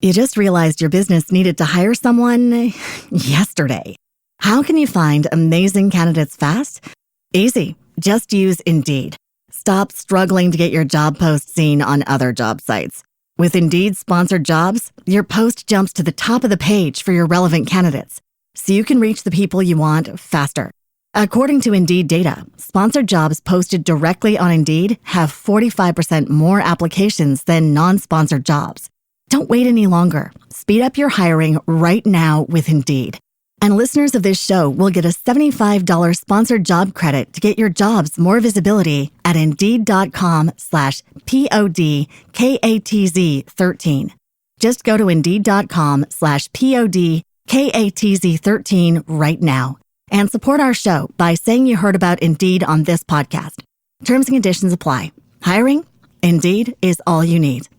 You just realized your business needed to hire someone yesterday. How can you find amazing candidates fast? Easy. Just use Indeed. Stop struggling to get your job post seen on other job sites. With Indeed sponsored jobs, your post jumps to the top of the page for your relevant candidates, so you can reach the people you want faster. According to Indeed data, sponsored jobs posted directly on Indeed have 45% more applications than non-sponsored jobs. Don't wait any longer. Speed up your hiring right now with Indeed. And listeners of this show will get a $75 sponsored job credit to get your jobs more visibility at Indeed.com/PODKATZ13. Just go to Indeed.com/PODKATZ13 right now and support our show by saying you heard about Indeed on this podcast. Terms and conditions apply. Hiring? Indeed is all you need.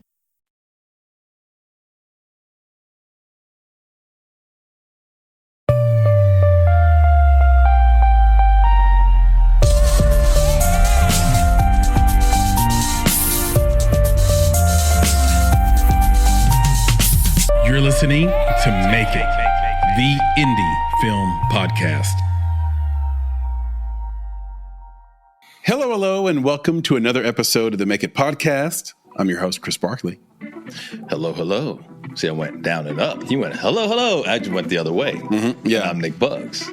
You're listening to Make It, the indie film podcast. Hello, and welcome to another episode of the Make It podcast. I'm your host, Chris Barkley. Hello. See, I went down and up. He went, hello. I just went the other way. Mm-hmm. Yeah. I'm Nick Bugs.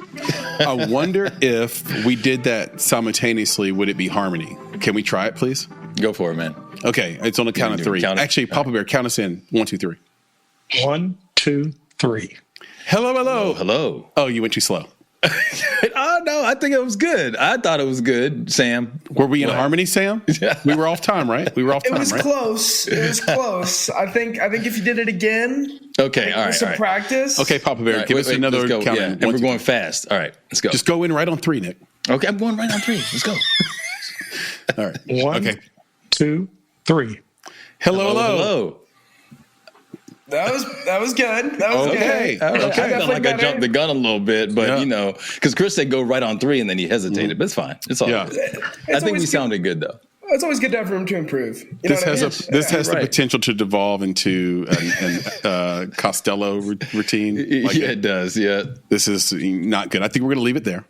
I wonder if we did that simultaneously, would it be harmony? Can we try it, please? Go for it, man. Okay, it's on the count of three. Actually, Papa Bear, count us in. 1, 2, 3. 1, 2, 3. Hello. Oh, you went too slow. Oh, no, I think it was good. I thought it was good, Sam. Were we in harmony, Sam? We were off time, right? It was close. I think if you did it again. Okay, all right. Some practice. Okay, Papa Bear, give us another count. Yeah, and we're going fast. All right, let's go. Just go in right on 3, Nick. Okay, I'm going right on 3. Let's go. All right. 1, 2, 3. Hello. That was good. That was okay. good. I felt like I jumped the gun a little bit, but because Chris said go right on 3 and then he hesitated, but it's fine. It's all good. I think we sounded good though. It's always good to have room to improve. This has the potential to devolve into a Costello routine. It does. Yeah, this is not good. I think we're going to leave it there.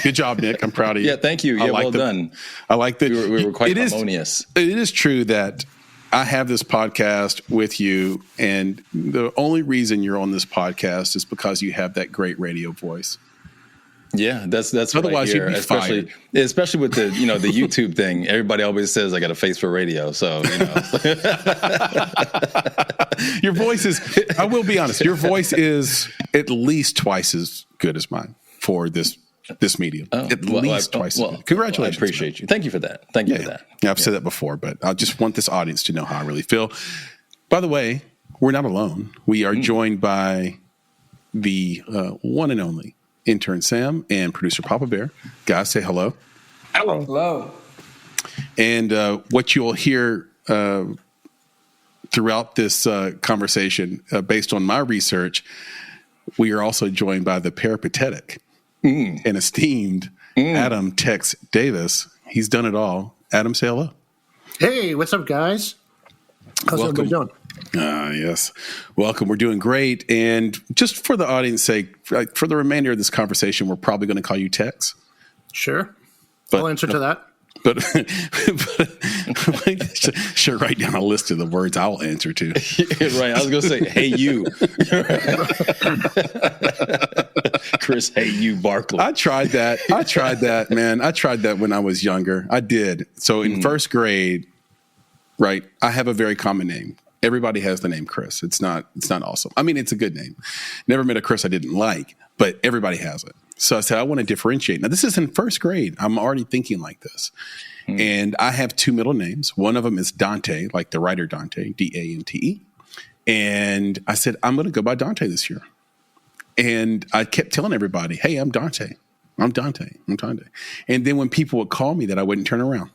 Good job, Nick. I'm proud of you. Yeah, thank you. Yeah, well done. I like that. We were quite harmonious. It is true that I have this podcast with you, and the only reason you're on this podcast is because you have that great radio voice. Yeah, that's otherwise you'd be especially with the the YouTube thing. Everybody always says I got a face for radio, so your voice is. I will be honest. Your voice is at least twice as good as mine for this medium. At least twice. Well, congratulations. I appreciate you. Thank you for that. Thank you for that. Yeah, I've said that before, but I just want this audience to know how I really feel. By the way, we're not alone. We are joined by the one and only intern Sam and producer Papa Bear. Guys, say hello. Hello. And what you'll hear throughout this conversation, based on my research, we are also joined by the peripatetic and esteemed Adam Tex Davis. He's done it all. Adam, say hello. Hey, what's up, guys? How's everybody doing? Yes. Welcome. We're doing great. And just for the audience's sake, for the remainder of this conversation, we're probably going to call you Tex. Sure. I'll answer to that. But should write down a list of the words I'll answer to. Right. I was going to say, hey, you. Chris, hey, you, Barkley. I tried that, man. I tried that when I was younger. I did. So in first grade, right, I have a very common name. Everybody has the name Chris. It's not awesome. I mean, it's a good name. Never met a Chris I didn't like, but everybody has it. So I said, I want to differentiate. Now, this is in first grade. I'm already thinking like this. And I have 2 middle names. One of them is Dante, like the writer Dante, D-A-N-T-E. And I said, I'm going to go by Dante this year. And I kept telling everybody, hey, I'm Dante. I'm Dante. And then when people would call me that, I wouldn't turn around.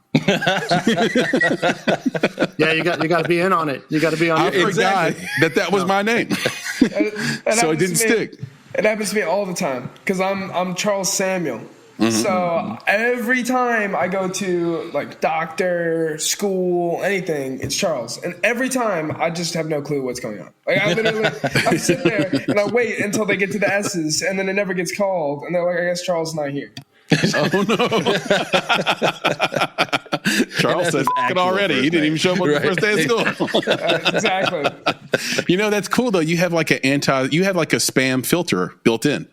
Yeah, you got to be in on it. You got to be on it. I forgot that was my name. So it didn't stick. It happens to me all the time because I'm Charles Samuel. So every time I go to like doctor, school, anything, it's Charles. And every time I just have no clue what's going on. Like I sit there and I wait until they get to the S's, and then it never gets called. And they're like, I guess Charles is not here. Oh no! Charles said it already. He didn't even show up on the first day of school. Exactly. You know, that's cool though. You have like a spam filter built in.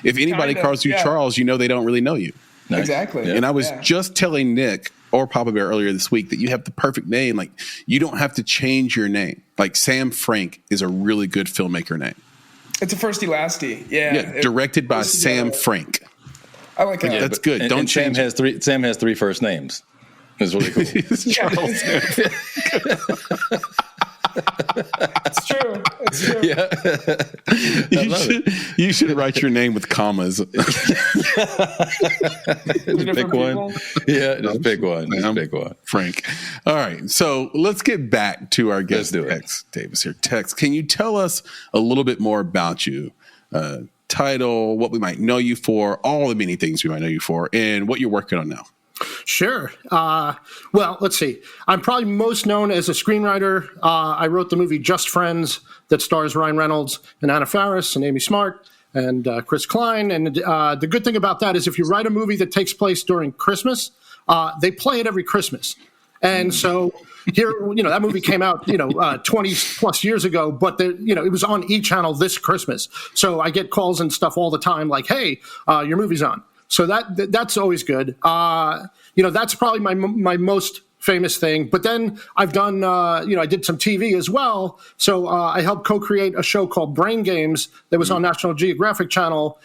If anybody calls you Charles, you know they don't really know you. Nice. Exactly. And I was just telling Nick or Papa Bear earlier this week that you have the perfect name. Like, you don't have to change your name. Like, Sam Frank is a really good filmmaker name. It's a firsty lasty. Yeah. Directed by Sam Frank. I like that. Yeah, that's good. And, Don't and change. Sam has three first names. It's really cool. It's Charles. It's true. It's true. Yeah. You should write your name with commas. Just pick one. Yeah, just pick one. Just pick one. Frank. All right. So let's get back to our guest, Tex Davis here. Tex, can you tell us a little bit more about you? Title, what we might know you for, all the many things we might know you for, and what you're working on now. Sure. Well, let's see. I'm probably most known as a screenwriter. I wrote the movie Just Friends that stars Ryan Reynolds and Anna Faris and Amy Smart and Chris Klein. And the good thing about that is if you write a movie that takes place during Christmas, they play it every Christmas. And so here, that movie came out, 20 plus years ago, but it was on E! Channel this Christmas. So I get calls and stuff all the time like, hey, your movie's on. So that's always good. That's probably my most famous thing. But then I've done, I did some TV as well. So I helped co-create a show called Brain Games that was on National Geographic Channel.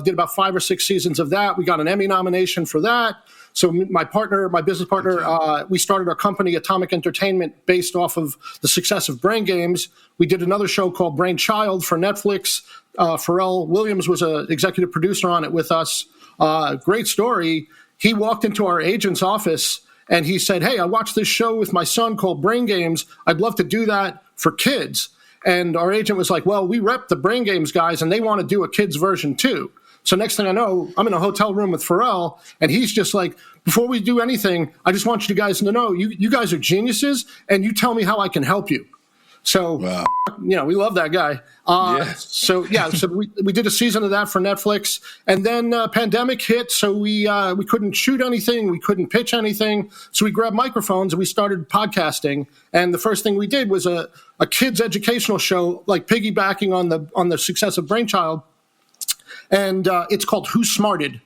Did about 5 or 6 seasons of that. We got an Emmy nomination for that. So my business partner, we started our company, Atomic Entertainment, based off of the success of Brain Games. We did another show called Brain Child for Netflix. Pharrell Williams was an executive producer on it with us. Great story. He walked into our agent's office and he said, hey, I watched this show with my son called Brain Games. I'd love to do that for kids. And our agent was like, well, we rep the Brain Games guys and they want to do a kids version too. So next thing I know, I'm in a hotel room with Pharrell, and he's just like, before we do anything, I just want you guys to know, you guys are geniuses, and you tell me how I can help you. So, we love that guy. So we did a season of that for Netflix, and then pandemic hit, so we couldn't shoot anything, we couldn't pitch anything, so we grabbed microphones and we started podcasting. And the first thing we did was a kids educational show, like piggybacking on the success of Brainchild. And it's called Who Smarted,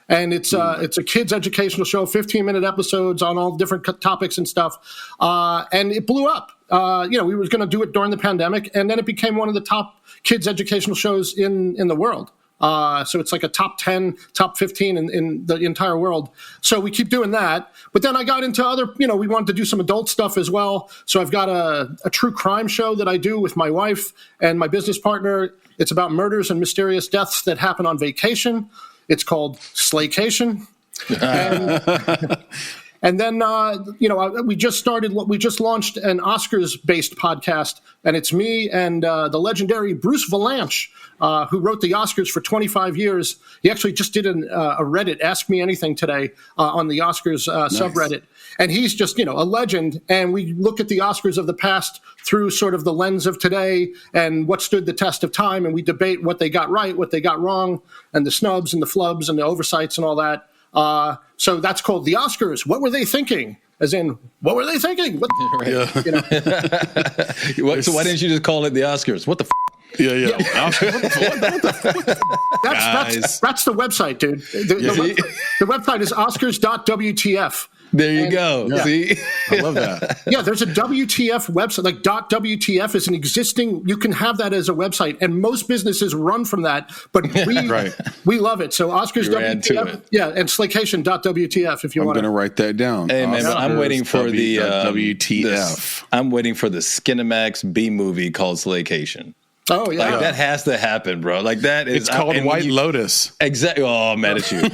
and it's a kids educational show, 15-minute episodes on all different topics and stuff, and it blew up. We were going to do it during the pandemic, and then it became one of the top kids educational shows in the world. So it's like a top 10, top 15 in the entire world. So we keep doing that. But then I got into other, we wanted to do some adult stuff as well. So I've got a true crime show that I do with my wife and my business partner. It's about murders and mysterious deaths that happen on vacation. It's called Slaycation. And then, we just launched an Oscars-based podcast, and it's me and the legendary Bruce Valanche, who wrote the Oscars for 25 years. He actually just did a Reddit Ask Me Anything today on the Oscars subreddit. And he's just, a legend. And we look at the Oscars of the past through sort of the lens of today and what stood the test of time. And we debate what they got right, what they got wrong, and the snubs and the flubs and the oversights and all that. So that's called the Oscars. What were they thinking? As in, what were they thinking? What, So why didn't you just call it the Oscars? What the f***? Yeah. That's the website, dude. The website is oscars.wtf. There you go. Yeah. See? I love that. Yeah, there's a WTF website. Like .wtf is an existing, you can have that as a website, and most businesses run from that, but we love it. So Oscars WTF, and Slaycation.wtf if you want to. I'm going to write that down. Hey, man, Oscars, I'm waiting for the WTF. I'm waiting for the Skinamax B movie called Slaycation. Oh, yeah. Like, that has to happen, bro. Like, that is... It's called White Lotus. Exactly. Oh, I'm mad at you.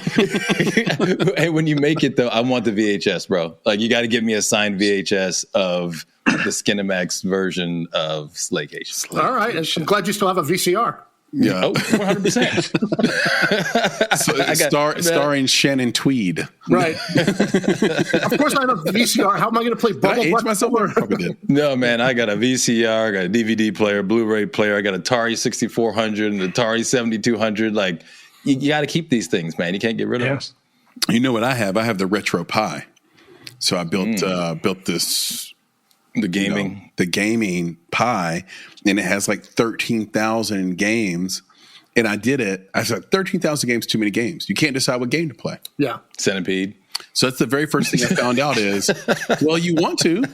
Hey, when you make it, though, I want the VHS, bro. Like, you got to give me a signed VHS of the Skinamax version of Slaycation. All right. I'm glad you still have a VCR. Yeah. Oh, 100%. Starring Shannon Tweed. Right. Of course, I have a VCR. How am I going to play Did I Bubble age Butt? myself? I probably did. No, man, I got a VCR, I got a DVD player, Blu-ray player, I got Atari 6400 and Atari 7200. Like, you got to keep these things, man. You can't get rid of them. You know what I have? I have the Retro Pi. So I built this. The gaming. The gaming Pi, and it has like 13,000 games. And I did it. I said 13,000 games, too many games. You can't decide what game to play. Yeah. Centipede. So that's the very first thing I found out is, well, you want to.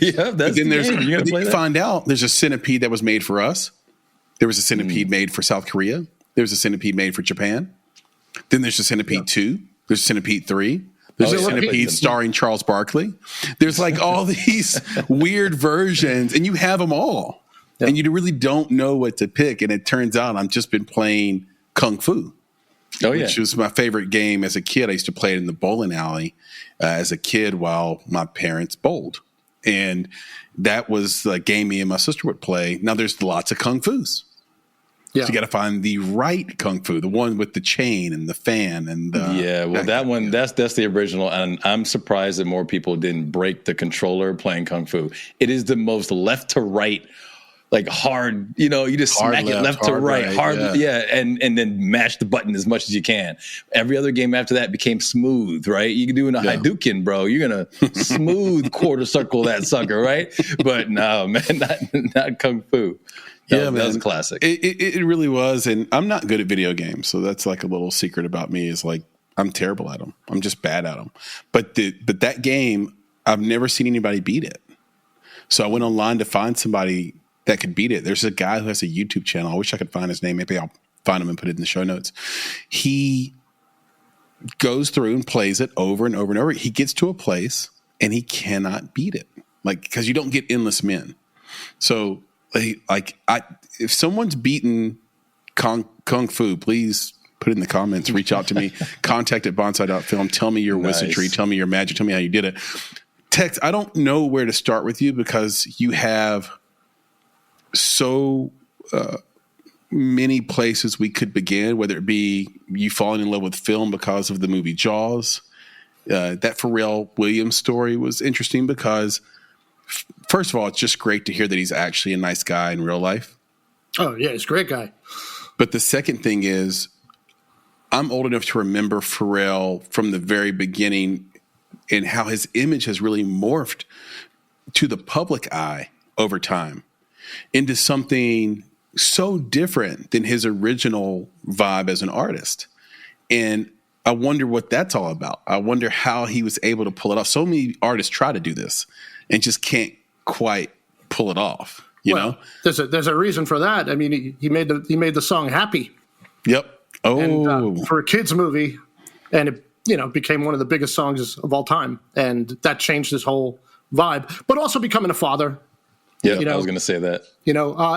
Yeah, that's then the game. You're gonna play that? Find out there's a Centipede that was made for us. There was a Centipede made for South Korea. There was a Centipede made for Japan. Then there's a Centipede 2. There's a Centipede 3. There's a Centipede starring Charles Barkley. There's like all these weird versions, and you have them all. Yeah. And you really don't know what to pick. And it turns out I've just been playing Kung Fu. Which was my favorite game as a kid. I used to play it in the bowling alley as a kid while my parents bowled. And that was the game me and my sister would play. Now there's lots of Kung Fus. Yeah. So you got to find the right Kung Fu, the one with the chain and the fan and that one that's the original, and I'm surprised that more people didn't break the controller playing Kung Fu. It is the most left to right, like hard. You just smack it left to right, hard, and then mash the button as much as you can. Every other game after that became smooth, right? You can do in a Hadouken, bro. You're gonna smooth quarter circle that sucker, right? But no, man, not Kung Fu. That was a classic. It really was, and I'm not good at video games, so that's like a little secret about me. Is like I'm terrible at them. I'm just bad at them. But that game, I've never seen anybody beat it. So I went online to find somebody that could beat it. There's a guy who has a YouTube channel. I wish I could find his name. Maybe I'll find him and put it in the show notes. He goes through and plays it over and over and over. He gets to a place and he cannot beat it, like because you don't get endless men. So. If someone's beaten Kung Fu, please put it in the comments. Reach out to me. Contact at bonsai.film. Tell me your wizardry. Tell me your magic. Tell me how you did it. Tex, I don't know where to start with you because you have so many places we could begin, whether it be you falling in love with film because of the movie Jaws. That Pharrell Williams story was interesting because first of all, it's just great to hear that he's actually a nice guy in real life. Oh, yeah, he's a great guy. But the second thing is, I'm old enough to remember Pharrell from the very beginning and how his image has really morphed to the public eye over time into something so different than his original vibe as an artist. And I wonder what that's all about. I wonder how he was able to pull it off. So many artists try to do this and just can't quite pull it off. You know, there's a reason for that. I mean, he made the song "Happy." Yep. Oh, and, for a kids movie, and it became one of the biggest songs of all time, and that changed his whole vibe. But also becoming a father. Yeah, I was going to say that.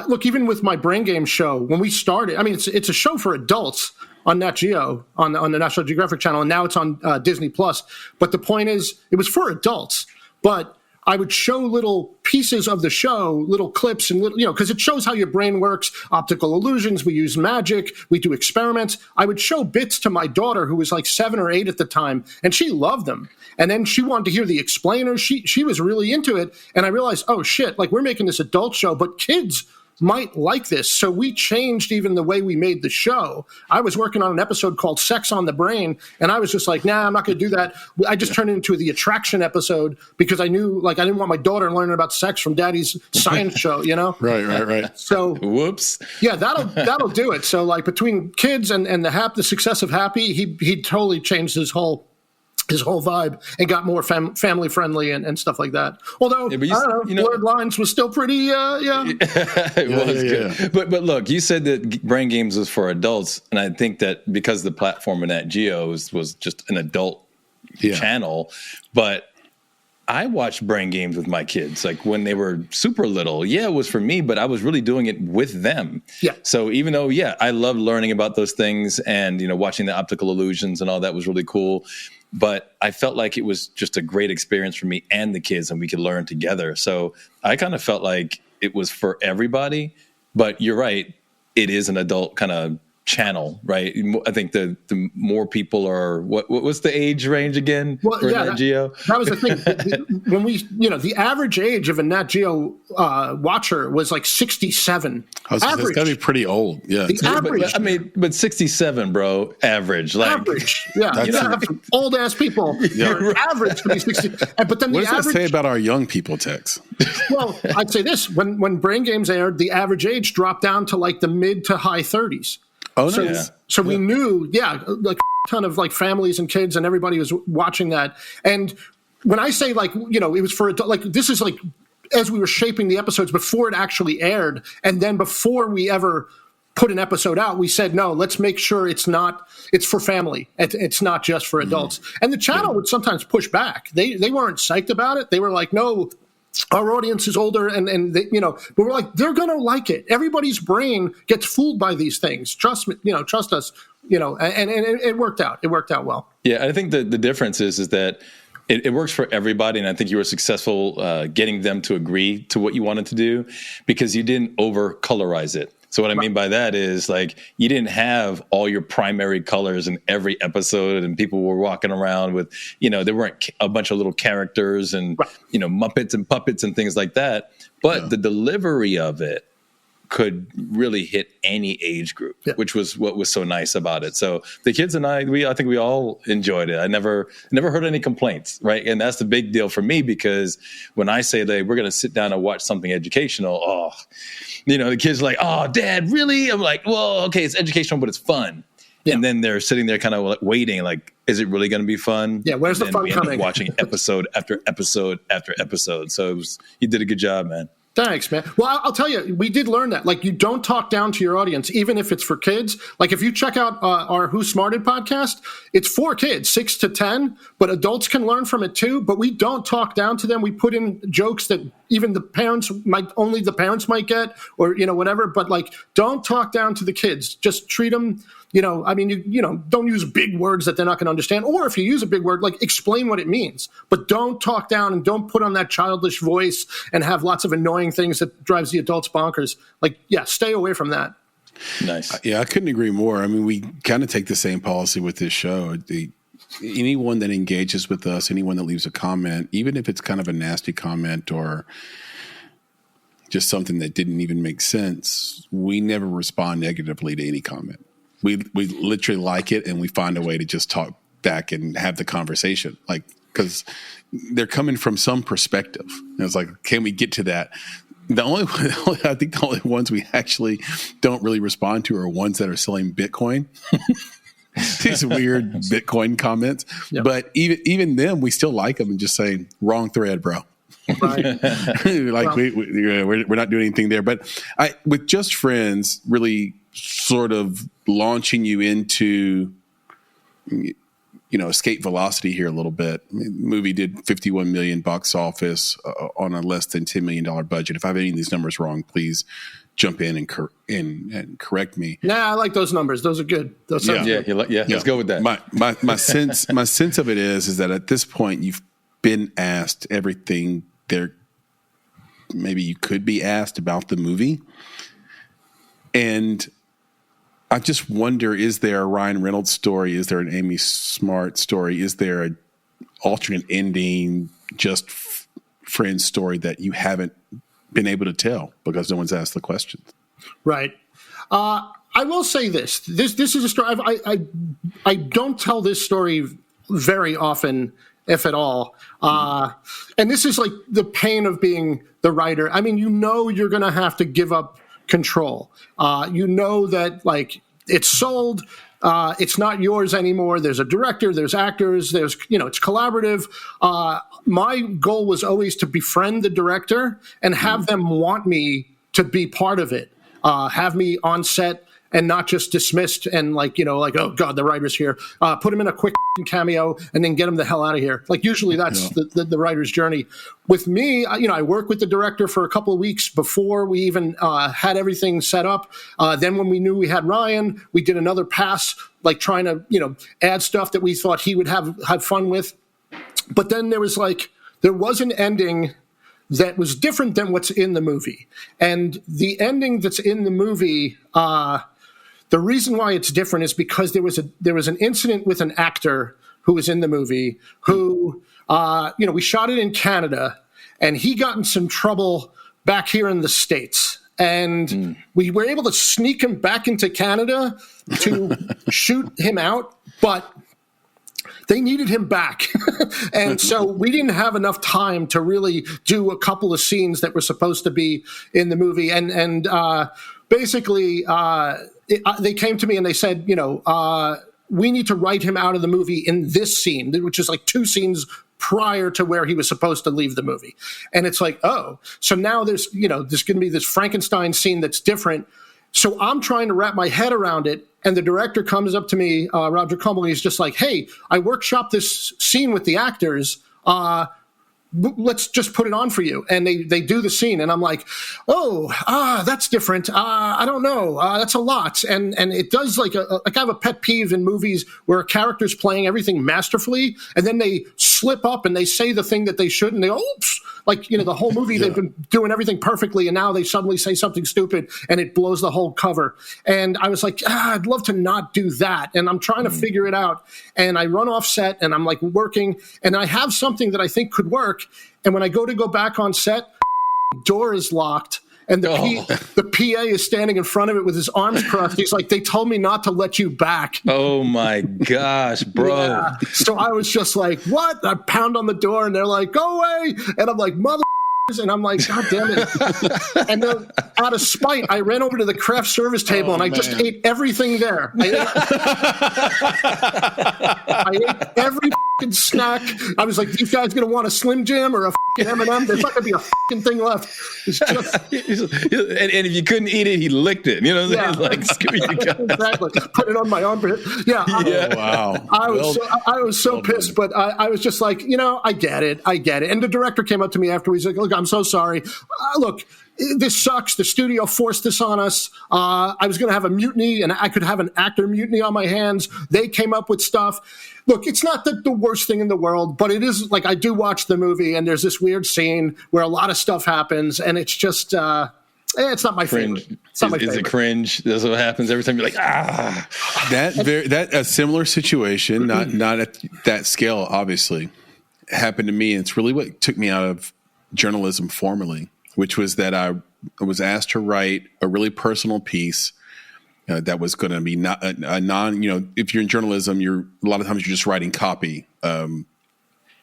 Look, even with my Brain Games show, when we started, I mean, it's a show for adults on Nat Geo on the National Geographic Channel, and now it's on Disney Plus. But the point is, it was for adults, but I would show little pieces of the show, little clips, and because it shows how your brain works, optical illusions. We use magic. We do experiments. I would show bits to my daughter, who was like 7 or 8 at the time, and she loved them. And then she wanted to hear the explainers. She was really into it, and I realized, oh shit, like we're making this adult show, but kids might like this. So we changed even the way we made the show. I was working on an episode called Sex on the Brain, and I was just like, nah, I'm not going to do that. I just turned it into the attraction episode because I knew, like, I didn't want my daughter learning about sex from daddy's science show, Right. So, whoops. Yeah, that'll do it. So, like, between kids and the success of Happy, he totally changed his whole vibe and got more family friendly and stuff like that. Although, I don't know, Blurred Lines was still pretty, It was good. Yeah. But look, you said that Brain Games was for adults, and I think that because the platform in Nat Geo was just an adult channel, but I watched Brain Games with my kids, like when they were super little. Yeah, it was for me, but I was really doing it with them. Yeah. So even though, I loved learning about those things and, watching the optical illusions and all that was really cool. But I felt like it was just a great experience for me and the kids, and we could learn together. So I kind of felt like it was for everybody. But you're right. it is an adult kind of channel, right? I think the more people are, what's the age range again for Nat Geo? That was the thing. When the average age of a Nat Geo watcher was like 67. It's got to be pretty old. Yeah. The average. But 67, bro, average. Like, average. Yeah. You don't have old ass people. Yeah. Average to be 60. But then what does that say about our young people, Tex? Well, I'd say this. When Brain Games aired, the average age dropped down to like the mid to high 30s. Oh, nice. So we knew, like a ton of like families and kids and everybody was watching that. And when I say like, it was for like, this is like as we were shaping the episodes before it actually aired. And then before we ever put an episode out, we said, no, let's make sure it's for family. It's not just for adults. And the channel would sometimes push back. They weren't psyched about it. They were like, no, our audience is older, and they, but we're like, they're gonna like it. Everybody's brain gets fooled by these things. Trust me, trust us, and it worked out. It worked out well. Yeah, I think the difference is that it works for everybody, and I think you were successful getting them to agree to what you wanted to do because you didn't over colorize it. So what I mean by that is like you didn't have all your primary colors in every episode and people were walking around with, there weren't a bunch of little characters and, Muppets and puppets and things like that. But the delivery of it could really hit any age group, which was what was so nice about it. So the kids and I think we all enjoyed it. I never heard any complaints, right? And that's the big deal for me because when I say that we're going to sit down and watch something educational, the kids are like, oh, Dad, really? I'm like, well, okay, it's educational, but it's fun. Yeah. And then they're sitting there kind of like waiting, like, is it really going to be fun? Yeah, where's the fun coming? Watching episode after episode after episode. So you did a good job, man. Thanks, man. Well, I'll tell you, we did learn that. Like, you don't talk down to your audience, even if it's for kids. Like, if you check out our Who Smarted podcast, it's for kids, 6 to 10, but adults can learn from it too. But we don't talk down to them. We put in jokes that even the parents might get, or, whatever. But, like, don't talk down to the kids. Just treat them, don't use big words that they're not going to understand. Or if you use a big word, like, explain what it means. But don't talk down and don't put on that childish voice and have lots of annoying things that drives the adults bonkers. Like, stay away from that. Nice. Yeah, I couldn't agree more. I mean, we kind of take the same policy with this show. Anyone that engages with us, anyone that leaves a comment, even if it's kind of a nasty comment or just something that didn't even make sense, we never respond negatively to any comment. We literally like it, and we find a way to just talk back and have the conversation, like, because they're coming from some perspective. And it's like, can we get to that? I think the only ones we actually don't really respond to are ones that are selling Bitcoin. These weird Bitcoin comments. Yep. But even them, we still like them and just say, wrong thread, bro. Right. Like, we're not doing anything there. But with Just Friends, really sort of launching you into, escape velocity here a little bit. I mean, the movie did $51 million box office on a less than $10 million budget. If I have any of these numbers wrong, please jump in and correct me. Nah, I like those numbers. Those are good. Those good. Let's go with that. My sense of it is that at this point you've been asked everything there maybe you could be asked about the movie. And I just wonder, is there a Ryan Reynolds story? Is there an Amy Smart story? Is there an alternate ending, Just Friends story that you haven't been able to tell because no one's asked the questions? Right. I will say this. This is a story. I don't tell this story very often, if at all. And this is like the pain of being the writer. I mean, you're going to have to give up control. That, like, it's sold. It's not yours anymore. There's a director, there's actors, there's, it's collaborative. My goal was always to befriend the director and have them want me to be part of it. Have me on set and not just dismissed and oh God, the writer's here. Put him in a quick cameo and then get him the hell out of here. Like, usually that's the writer's journey. With me, I worked with the director for a couple of weeks before we even had everything set up. Then when we knew we had Ryan, we did another pass, like trying to, add stuff that we thought he would have fun with. But then there was an ending that was different than what's in the movie. And the ending that's in the movie, the reason why it's different is because there was an incident with an actor who was in the movie who, we shot it in Canada, and he got in some trouble back here in the States. And we were able to sneak him back into Canada to shoot him out, but they needed him back. And so we didn't have enough time to really do a couple of scenes that were supposed to be in the movie. And basically, they came to me and they said, we need to write him out of the movie in this scene, which is like 2 scenes prior to where he was supposed to leave the movie. And it's like, oh, so now there's going to be this Frankenstein scene that's different. So I'm trying to wrap my head around it. And the director comes up to me, Roger Cumble, and he's just like, hey, I workshopped this scene with the actors. Let's just put it on for you. And they do the scene. And I'm like, that's different. I don't know. That's a lot. And it does like I have a pet peeve in movies where a character's playing everything masterfully, and then they slip up and they say the thing that they shouldn't. They go, oops. Like, the whole movie, they've been doing everything perfectly, and now they suddenly say something stupid, and it blows the whole cover. And I was like, I'd love to not do that. And I'm trying to figure it out. And I run off set, and I'm like working, and I have something that I think could work. And when I go back on set, door is locked. And the PA is standing in front of it with his arms crossed. He's like, they told me not to let you back. Oh, my gosh, bro. Yeah. So I was just like, what? I pound on the door, and they're like, go away. And I'm like, mother. And I'm like, God damn it. And then out of spite, I ran over to the craft service table and I just ate everything there. I ate every fucking snack. I was like, these guys going to want a Slim Jim or a fucking M&M? There's not going to be a fucking thing left. It's just... and if you couldn't eat it, he licked it. You know what I'm saying? Like, screw you guys. Exactly. Put it on my armpit. Yeah. Wow. I was so pissed, but I was just like, I get it. And the director came up to me afterwards. He's like, look, I'm so sorry. Look, this sucks. The studio forced this on us. I was going to have a mutiny, and I could have an actor mutiny on my hands. They came up with stuff. Look, it's not the worst thing in the world, but it is like I do watch the movie, and there's this weird scene where a lot of stuff happens, and it's just it's not my favorite. It's not my favorite. Is it cringe? That's what happens every time you're like, That a similar situation, not at that scale, obviously, happened to me. And it's really what took me out of journalism formally, which was that I was asked to write a really personal piece that was going to be not a non, if you're in journalism, a lot of times you're just writing copy,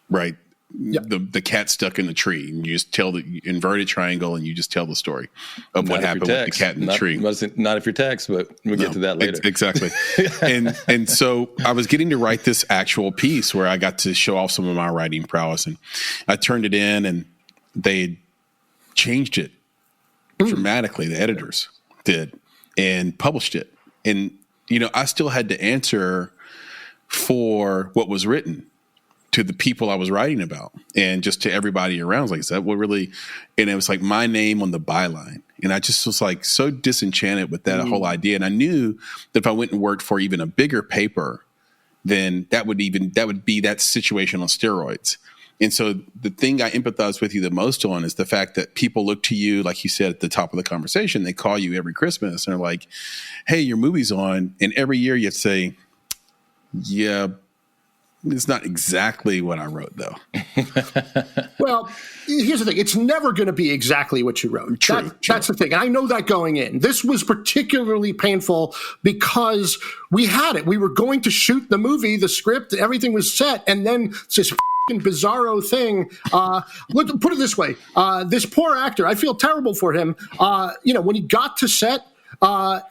right? Yep. The cat stuck in the tree, and you just tell the inverted triangle, and you just tell the story of what happened with the cat in the tree. Not if you're text, but we'll get to that later. Exactly. and so I was getting to write this actual piece where I got to show off some of my writing prowess, and I turned it in, and they changed it dramatically. The editors did, and published it. And, I still had to answer for what was written to the people I was writing about, and just to everybody around. Like, is that what really? And it was like my name on the byline. And I just was like so disenchanted with that whole idea. And I knew that if I went and worked for even a bigger paper, then that would be that situation on steroids. And so the thing I empathize with you the most on is the fact that people look to you, like you said at the top of the conversation, they call you every Christmas and they're like, hey, your movie's on. And every year you have to say, yeah, it's not exactly what I wrote, though. Well, here's the thing. It's never going to be exactly what you wrote. True. That's the thing. And I know that going in. This was particularly painful because we had it. We were going to shoot the movie, the script, everything was set. And then it's this bizarro thing. Put it this way. This poor actor, I feel terrible for him. When he got to set,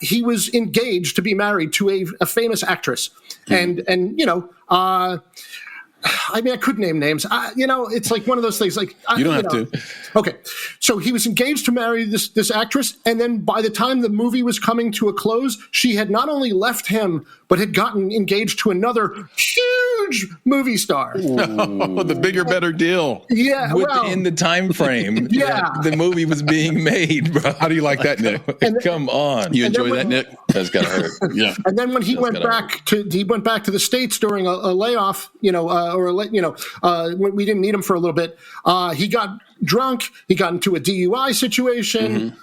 he was engaged to be married to a famous actress. And I could name names. It's like one of those things. Like you don't have to. Okay, so he was engaged to marry this actress, and then by the time the movie was coming to a close, she had not only left him, but had gotten engaged to another huge movie star. Oh, the bigger, better deal. Yeah, within the time frame that the movie was being made, bro. How do you like that, Nick? Come on, you enjoy that, Nick? That's gotta hurt. Yeah. And then when he went back to the States during a layoff, when we didn't need him for a little bit, he got drunk. He got into a DUI situation.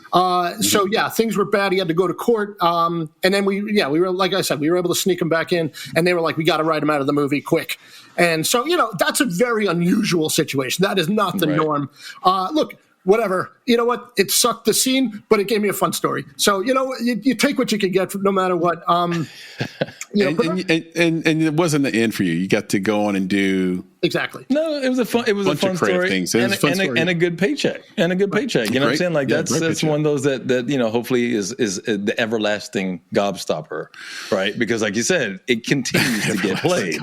So yeah, things were bad. He had to go to court. And then we were, like I said, we were able to sneak him back in, and they were like, we got to write him out of the movie quick. And so, that's a very unusual situation. That is not the norm. Look, whatever. You know what? It sucked the scene, but it gave me a fun story. So, you take what you can get no matter what. And it wasn't the end for you. You got to go on and do exactly. No, it was a fun story, things. And a good paycheck. And a good paycheck. You know what I'm saying? Like that's one of those that hopefully is the everlasting gobstopper, right? Because like you said, it continues to get played.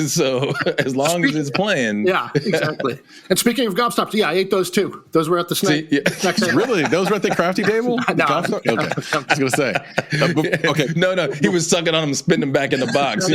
So as long as it's playing. Yeah, exactly. And speaking of gobstoppers, I ate those too. Those were at the snack. Really? Those were at the crafty table? No. Okay. I was going to say. Okay. No. He was sucking on them, spitting them back in the box.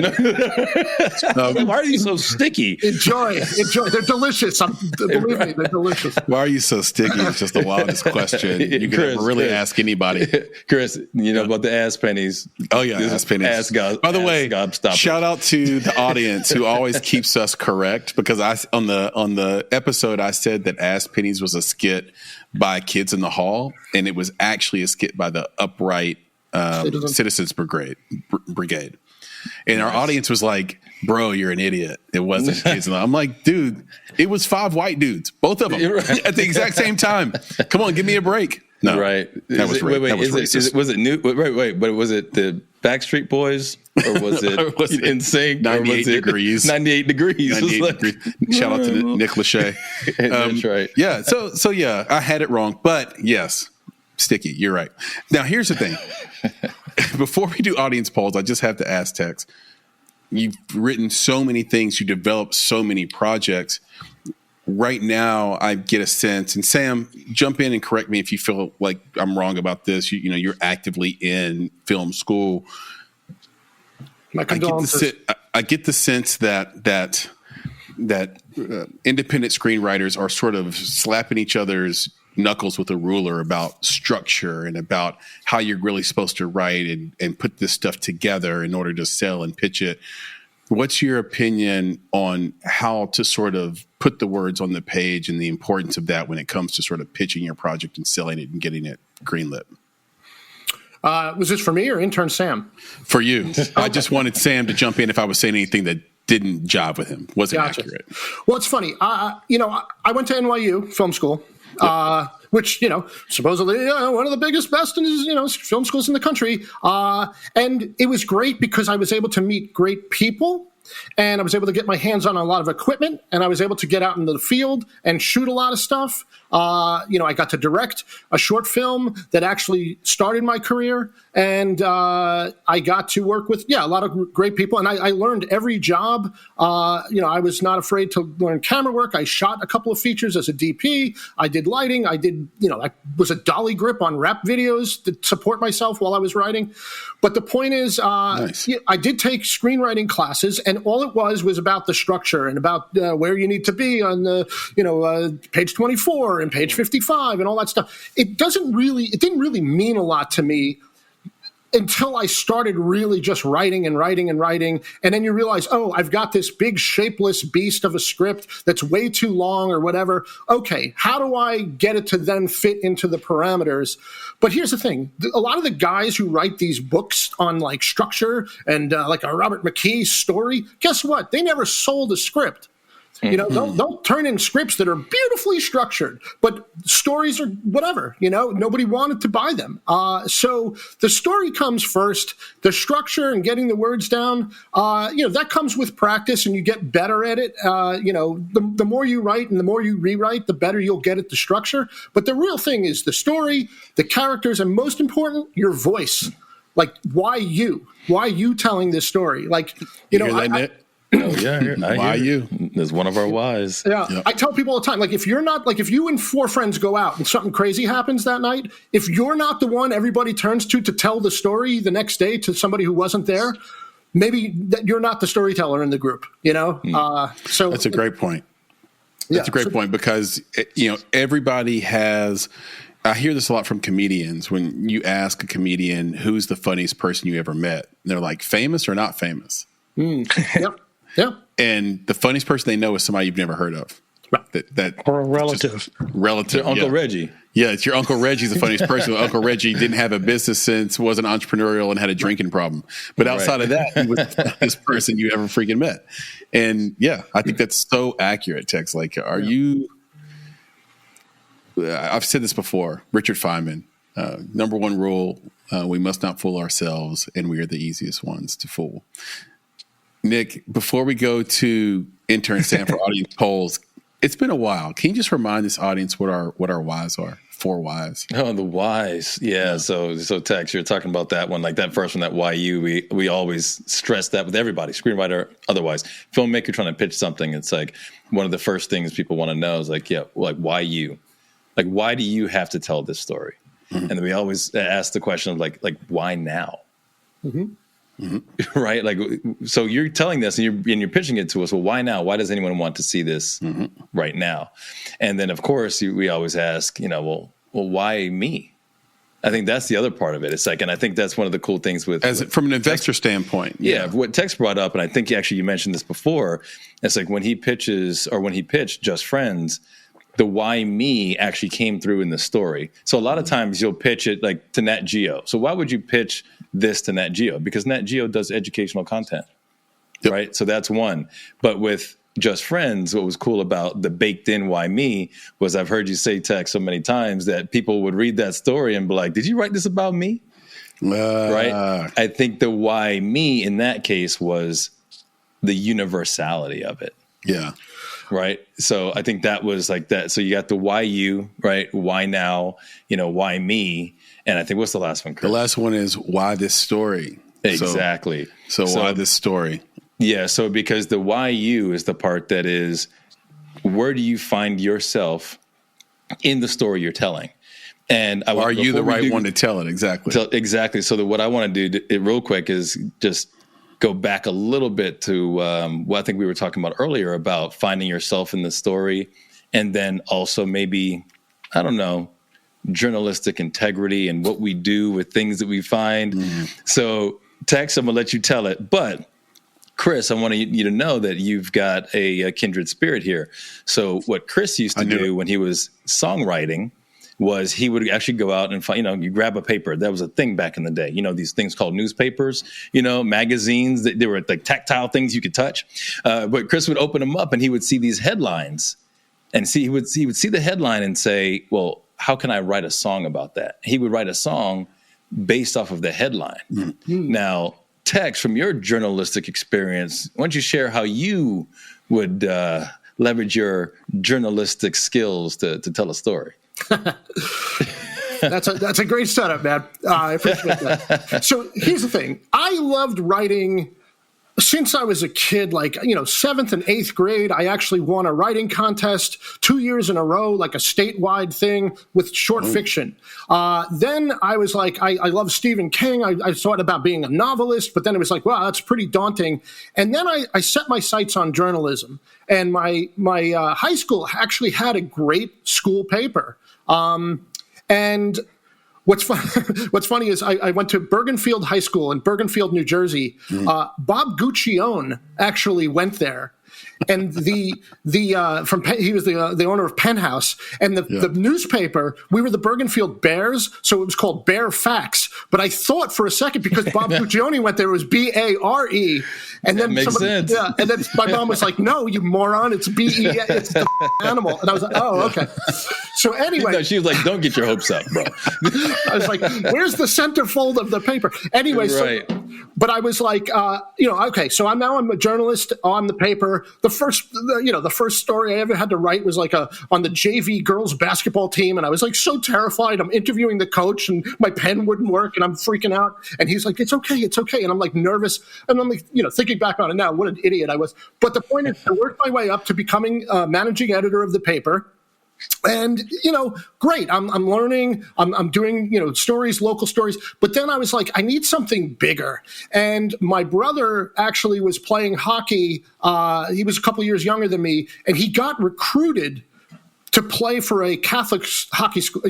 Why are you so sticky? Enjoy. They're delicious. Believe me, they're delicious. Why are you so sticky? It's just the wildest question you could really ask anybody. Chris, about the ass pennies. Oh, yeah, ass pennies. By the way, shout out to the audience who always keeps us correct, because on the episode I said that ass pennies was a skit by Kids in the Hall, and it was actually a skit by the Upright Citizens Brigade. And our audience was like, bro, you're an idiot. It wasn't Kids in the Hall. I'm like, dude, it was 5 white dudes, both of them at the exact same time. Come on, give me a break. No, right. That was racist. Was it new? Wait, but was it the Backstreet Boys, or was it NSYNC? 98 degrees. 98 degrees. 98 degrees. Shout out to Nick Lachey. That's right. Yeah. So yeah, I had it wrong, but yes, sticky. You're right. Now here's the thing. Before we do audience polls, I just have to ask Tex. You've written so many things. You developed so many projects. Right now, I get a sense, and Sam, jump in and correct me if you feel like I'm wrong about this. You're actively in film school. My condolences. I get the sense that independent screenwriters are sort of slapping each other's knuckles with a ruler about structure and about how you're really supposed to write and put this stuff together in order to sell and pitch it. What's your opinion on how to sort of put the words on the page and the importance of that when it comes to sort of pitching your project and selling it and getting it greenlit? Was this for me or intern Sam? For you. I just wanted Sam to jump in if I was saying anything that didn't jive with him, wasn't accurate. Well, it's funny. I went to NYU film school. Which, supposedly one of the biggest, best, film schools in the country. And it was great because I was able to meet great people, and I was able to get my hands on a lot of equipment, and I was able to get out into the field and shoot a lot of stuff. I got to direct a short film that actually started my career, and I got to work with, a lot of great people, and I learned every job. I was not afraid to learn camera work. I shot a couple of features as a DP. I did lighting. I did, I was a dolly grip on rap videos to support myself while I was writing. But the point is, nice. I did take screenwriting classes, and all it was about the structure and about where you need to be on the, page 24 and page 55 and all that stuff. It didn't really mean a lot to me until I started really just writing. And then you realize, I've got this big shapeless beast of a script that's way too long or whatever. Okay, how do I get it to then fit into the parameters? But here's the thing. A lot of the guys who write these books on like structure and like a Robert McKee story, guess what? They never sold a script. They'll turn in scripts that are beautifully structured, but stories are whatever, nobody wanted to buy them. So the story comes first, the structure and getting the words down, that comes with practice and you get better at it. The more you write and the more you rewrite, the better you'll get at the structure. But the real thing is the story, the characters, and most important, your voice. Like, why you telling this story? Like, Why you? There's one of our whys. Yeah. Yep. I tell people all the time, like, if you and 4 friends go out and something crazy happens that night, if you're not the one everybody turns to tell the story the next day to somebody who wasn't there, maybe you're not the storyteller in the group, So that's a great point. That's a great point because, everybody has I hear this a lot from comedians. When you ask a comedian, who's the funniest person you ever met? They're like, famous or not famous? Yep. Yep. And the funniest person they know is somebody you've never heard of. Right. That Or a relative. Relative. Uncle Reggie. Yeah, it's your Uncle Reggie's the funniest person. Uncle Reggie didn't have a business sense, wasn't entrepreneurial, and had a drinking problem. But outside of that, he was the funniest person you ever freaking met. And yeah, I think that's so accurate, Tex. Like, are you... I've said this before. Richard Feynman, number one rule, we must not fool ourselves, and we are the easiest ones to fool. Nick, before we go to intern Stanford audience polls, it's been a while. Can you just remind this audience what our whys are? 4 whys. Oh, the whys. Yeah. So Tex, you're talking about that one, like that first one, that YU. We always stress that with everybody, screenwriter, otherwise, filmmaker trying to pitch something. It's like one of the first things people want to know is like, yeah, like why you? Like, why do you have to tell this story? Mm-hmm. And then we always ask the question of like why now? Mm-hmm. Mm-hmm. Right? Like, so you're telling this and you're pitching it to us. Well, why now? Why does anyone want to see this right now? And then, of course, we always ask, well, why me? I think that's the other part of it. It's like, and I think that's one of the cool things from an investor standpoint. Yeah, what Tex brought up, and I think actually you mentioned this before. It's like when he pitched Just Friends, the why me actually came through in the story. So a lot of times you'll pitch it like to Nat Geo. So why would you pitch this to Nat Geo? Because Nat Geo does educational content, right? So that's one. But with Just Friends, what was cool about the baked in why me was I've heard you say, Tex, so many times that people would read that story and be like, did you write this about me? Right? I think the why me in that case was the universality of it. Yeah. Right. So I think that was like that. So you got the why you, right? Why now? Why me? And I think what's the last one, Chris? The last one is why this story? Exactly. So why this story? Yeah. So because the why you is the part that is, where do you find yourself in the story you're telling? And are you the right one to tell it? Exactly. Exactly. So what I want to do real quick is just go back a little bit to what I think we were talking about earlier about finding yourself in the story, and then also maybe, I don't know, journalistic integrity and what we do with things that we find. Mm-hmm. So, Tex, I'm going to let you tell it. But, Chris, I want you to know that you've got a kindred spirit here. So what Chris used to do when he was songwriting was he would actually go out and find, you grab a paper. That was a thing back in the day. These things called newspapers, magazines. They were like tactile things you could touch. But Chris would open them up and he would see these headlines, and he would see the headline and say, well, how can I write a song about that? He would write a song based off of the headline. Mm-hmm. Now, Tex, from your journalistic experience, why don't you share how you would leverage your journalistic skills to tell a story? That's a great setup, man. I appreciate that. So here's the thing. I loved writing since I was a kid, like, 7th and 8th grade. I actually won a writing contest 2 years in a row, like a statewide thing with short fiction. Then I was like, I love Stephen King. I thought about being a novelist, but then it was like, wow, that's pretty daunting. And then I set my sights on journalism. And my high school actually had a great school paper. And what's funny is I went to Bergenfield High School in Bergenfield, New Jersey. Bob Guccione actually went there. And he was the owner of Penthouse, and the newspaper, we were the Bergenfield Bears, so it was called Bear Facts. But I thought for a second, because Bob Guccione went there, it was Bare, and then makes sense. Yeah, and then my mom was like, "No, you moron! It's Be. It's the animal." And I was like, "Oh, okay." So anyway, no, she was like, "Don't get your hopes up, bro." I was like, "Where's the centerfold of the paper?" Anyway, right. But I was like, okay, so I'm a journalist on the paper. The first story I ever had to write was like on the JV girls basketball team, and I was like so terrified. I'm interviewing the coach, and my pen wouldn't work, and I'm freaking out. And he's like, "It's okay," and I'm like nervous, and I'm like, thinking back on it now, what an idiot I was. But the point is, I worked my way up to becoming managing editor of the paper. And, great. I'm learning. I'm doing, stories, local stories. But then I was like, I need something bigger. And my brother actually was playing hockey. He was a couple years younger than me, and he got recruited to play for a Catholic hockey school,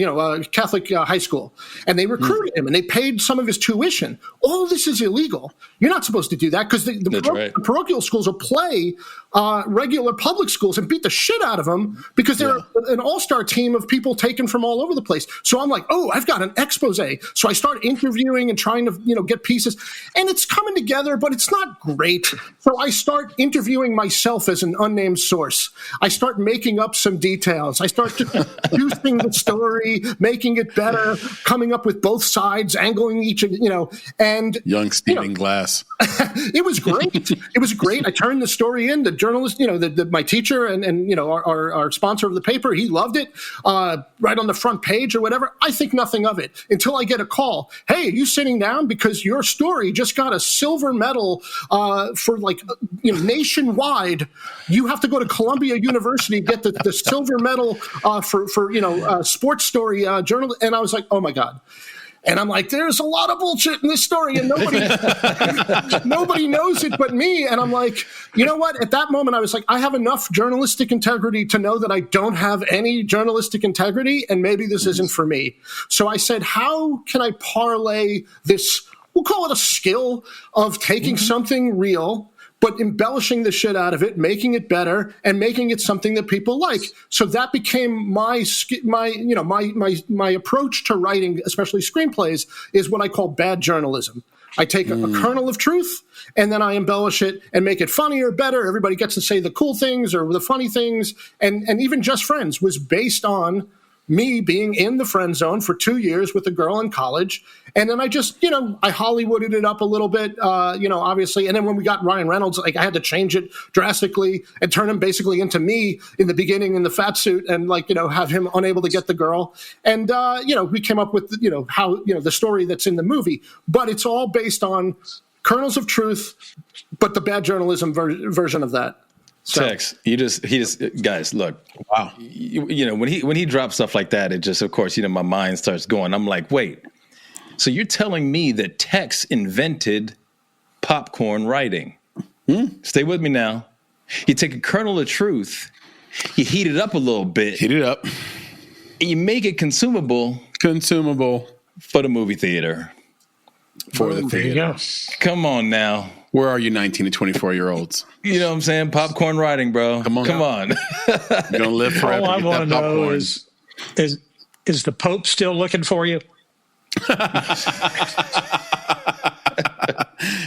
Catholic high school. And they recruited him and they paid some of his tuition. All of this is illegal. You're not supposed to do that because the parochial schools will play regular public schools and beat the shit out of them because they're an all-star team of people taken from all over the place. So I'm like, oh, I've got an expose. So I start interviewing and trying to, get pieces. And it's coming together, but it's not great. So I start interviewing myself as an unnamed source. I start making up some details. I start juicing the story, making it better, coming up with both sides, angling each, and young Stephen Glass. It was great. It was great. I turned the story in. The journalist, my teacher and our sponsor of the paper, he loved it. Right on the front page or whatever. I think nothing of it until I get a call. Hey, are you sitting down because your story just got a silver medal for nationwide? You have to go to Columbia University get the silver medal for sports story journal. And I was like, oh my God. And I'm like, there's a lot of bullshit in this story, and nobody knows it but me. And I'm like, you know what? At that moment, I was like, I have enough journalistic integrity to know that I don't have any journalistic integrity, and maybe this isn't for me. So I said, how can I parlay this, we'll call it a skill, of taking something real, but embellishing the shit out of it, making it better, and making it something that people like. So that became my approach to writing, especially screenplays, is what I call bad journalism. I take a kernel of truth, and then I embellish it and make it funnier, better. Everybody gets to say the cool things or the funny things. And even Just Friends was based on me being in the friend zone for 2 years with a girl in college. And then I just, I Hollywooded it up a little bit, obviously. And then when we got Ryan Reynolds, I had to change it drastically and turn him basically into me in the beginning in the fat suit and have him unable to get the girl. And, we came up with, how, the story that's in the movie. But it's all based on kernels of truth, but the bad journalism version of that. So. Tex, he just guys, look. Wow. When he drops stuff like that, it just, of course, my mind starts going. I'm like, wait. So you're telling me that Tex invented popcorn writing? Stay with me now. You take a kernel of truth, you heat it up a little bit. Heat it up. And you make it consumable for the movie theater. For the theater. Come on now. Where are you 19 to 24-year-olds? You know what I'm saying? Popcorn writing, bro. Come on. You're going to live forever. All I want to know is the Pope still looking for you?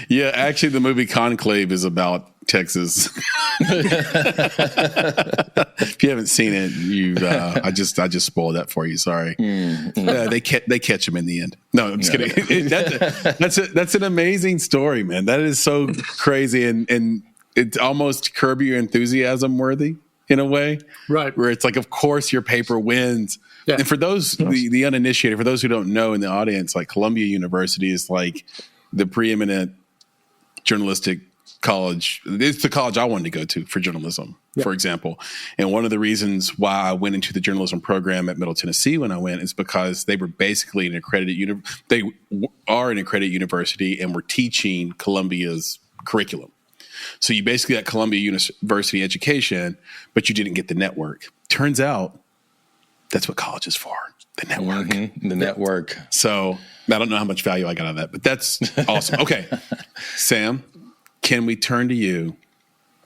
Yeah, actually, the movie Conclave is about Texas. If you haven't seen it, I just spoiled that for you. Sorry. They catch him in the end. No, I'm just kidding. That's an amazing story, man. That is so crazy, and it's almost Curb Your Enthusiasm worthy in a way, right? Where it's like, of course, your paper wins. Yeah. And for those the uninitiated, for those who don't know in the audience, like Columbia University is like the preeminent journalistic college. It's the college I wanted to go to for journalism, for example. And one of the reasons why I went into the journalism program at Middle Tennessee when I went is because they were basically an accredited university and were teaching Columbia's curriculum. So you basically got Columbia University education, but you didn't get the network. Turns out that's what college is for, the network. The network. So I don't know how much value I got out of that, but that's awesome. Okay, Sam, can we turn to you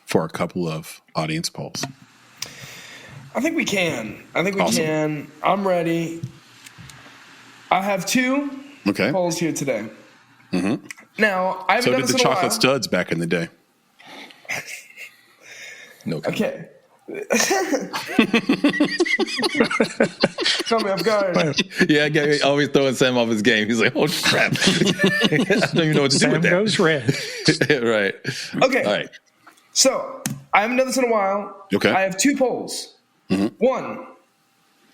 for a couple of audience polls? I think we can. Can. I'm ready. I have 2 polls here today. Mm-hmm. Now, I haven't done this in a while. So did the chocolate studs back in the day. No comment. Okay. Tell me off guard. Yeah, I always throwing Sam off his game. He's like, "Oh crap!" I don't even know what to do with that. Sam goes red. Right. Okay. All right. So I haven't done this in a while. Okay. I have 2 polls. Mm-hmm. One,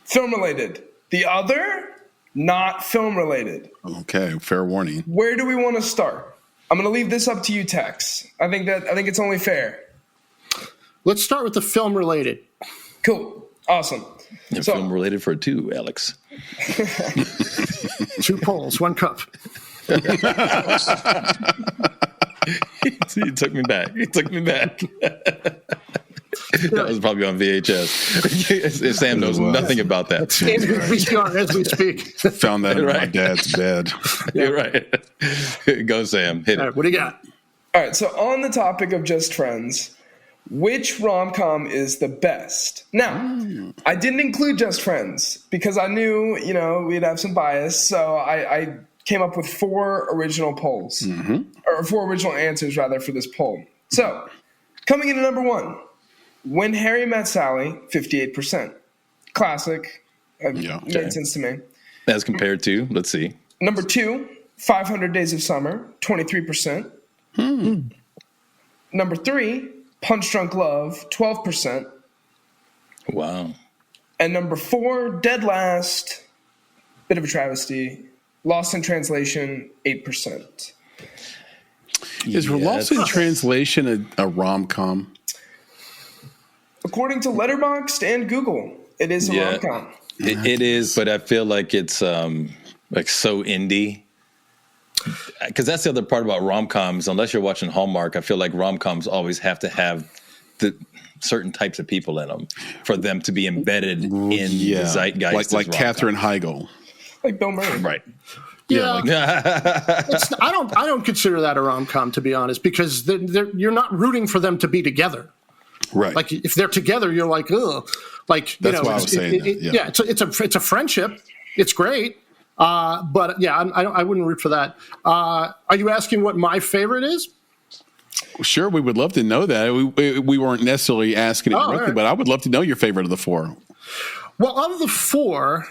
film related. The other, not film related. Okay. Fair warning. Where do we want to start? I'm going to leave this up to you, Tex. I think it's only fair. Let's start with the film related. Cool. Awesome. Film related for 2, Alex. 2 polls, 1 cup. He took me back. That was probably on VHS. Sam knows nothing about that. It's in VCR as we speak. Found that in my dad's bed. You're right. Go, Sam. Hit it. All right, what do you got? All right, so on the topic of just friends, which rom-com is the best? Now, I didn't include Just Friends because I knew, we'd have some bias. So I came up with 4 original polls, or 4 original answers, rather, for this poll. So, coming in at number 1, When Harry Met Sally, 58%. Classic. Made sense to me. As compared to, let's see. Number 2, 500 Days of Summer, 23%. Number 3, Punch Drunk Love, 12%. Wow. And number 4, dead last, bit of a travesty, Lost in Translation, 8%. Is Lost in Translation a rom-com? According to Letterboxd and Google, it is a rom-com. It is, but I feel like it's like so indie. Because that's the other part about rom-coms. Unless you're watching Hallmark, I feel like rom-coms always have to have the certain types of people in them for them to be embedded in the zeitgeist. Like Katherine Heigl. Like Bill Murray. Right. Yeah, I don't consider that a rom-com, to be honest, because you're not rooting for them to be together. Right. Like if they're together, you're like, ugh. Like that's why I was saying that. It's a friendship. It's great. But yeah, I wouldn't root for that. Are you asking what my favorite is? Sure, we would love to know that. We weren't necessarily asking it directly, but I would love to know your favorite of the 4. Well, of the 4,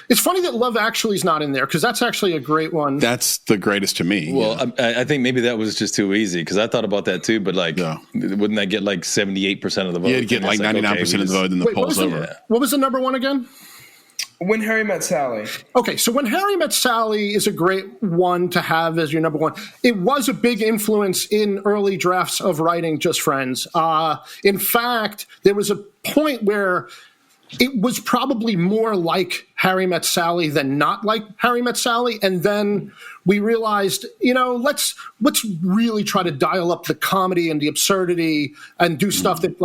it's funny that Love Actually is not in there because that's actually a great one. That's the greatest to me. Well, I think maybe that was just too easy because I thought about that too. But wouldn't that get like 78% of the vote? Yeah, it'd get like 99% of the vote, and the poll's over. What was the number 1 again? When Harry Met Sally. Okay, so When Harry Met Sally is a great one to have as your number 1. It was a big influence in early drafts of writing Just Friends. In fact, there was a point where it was probably more like Harry Met Sally than not like Harry Met Sally. And then we realized, let's really try to dial up the comedy and the absurdity and do stuff that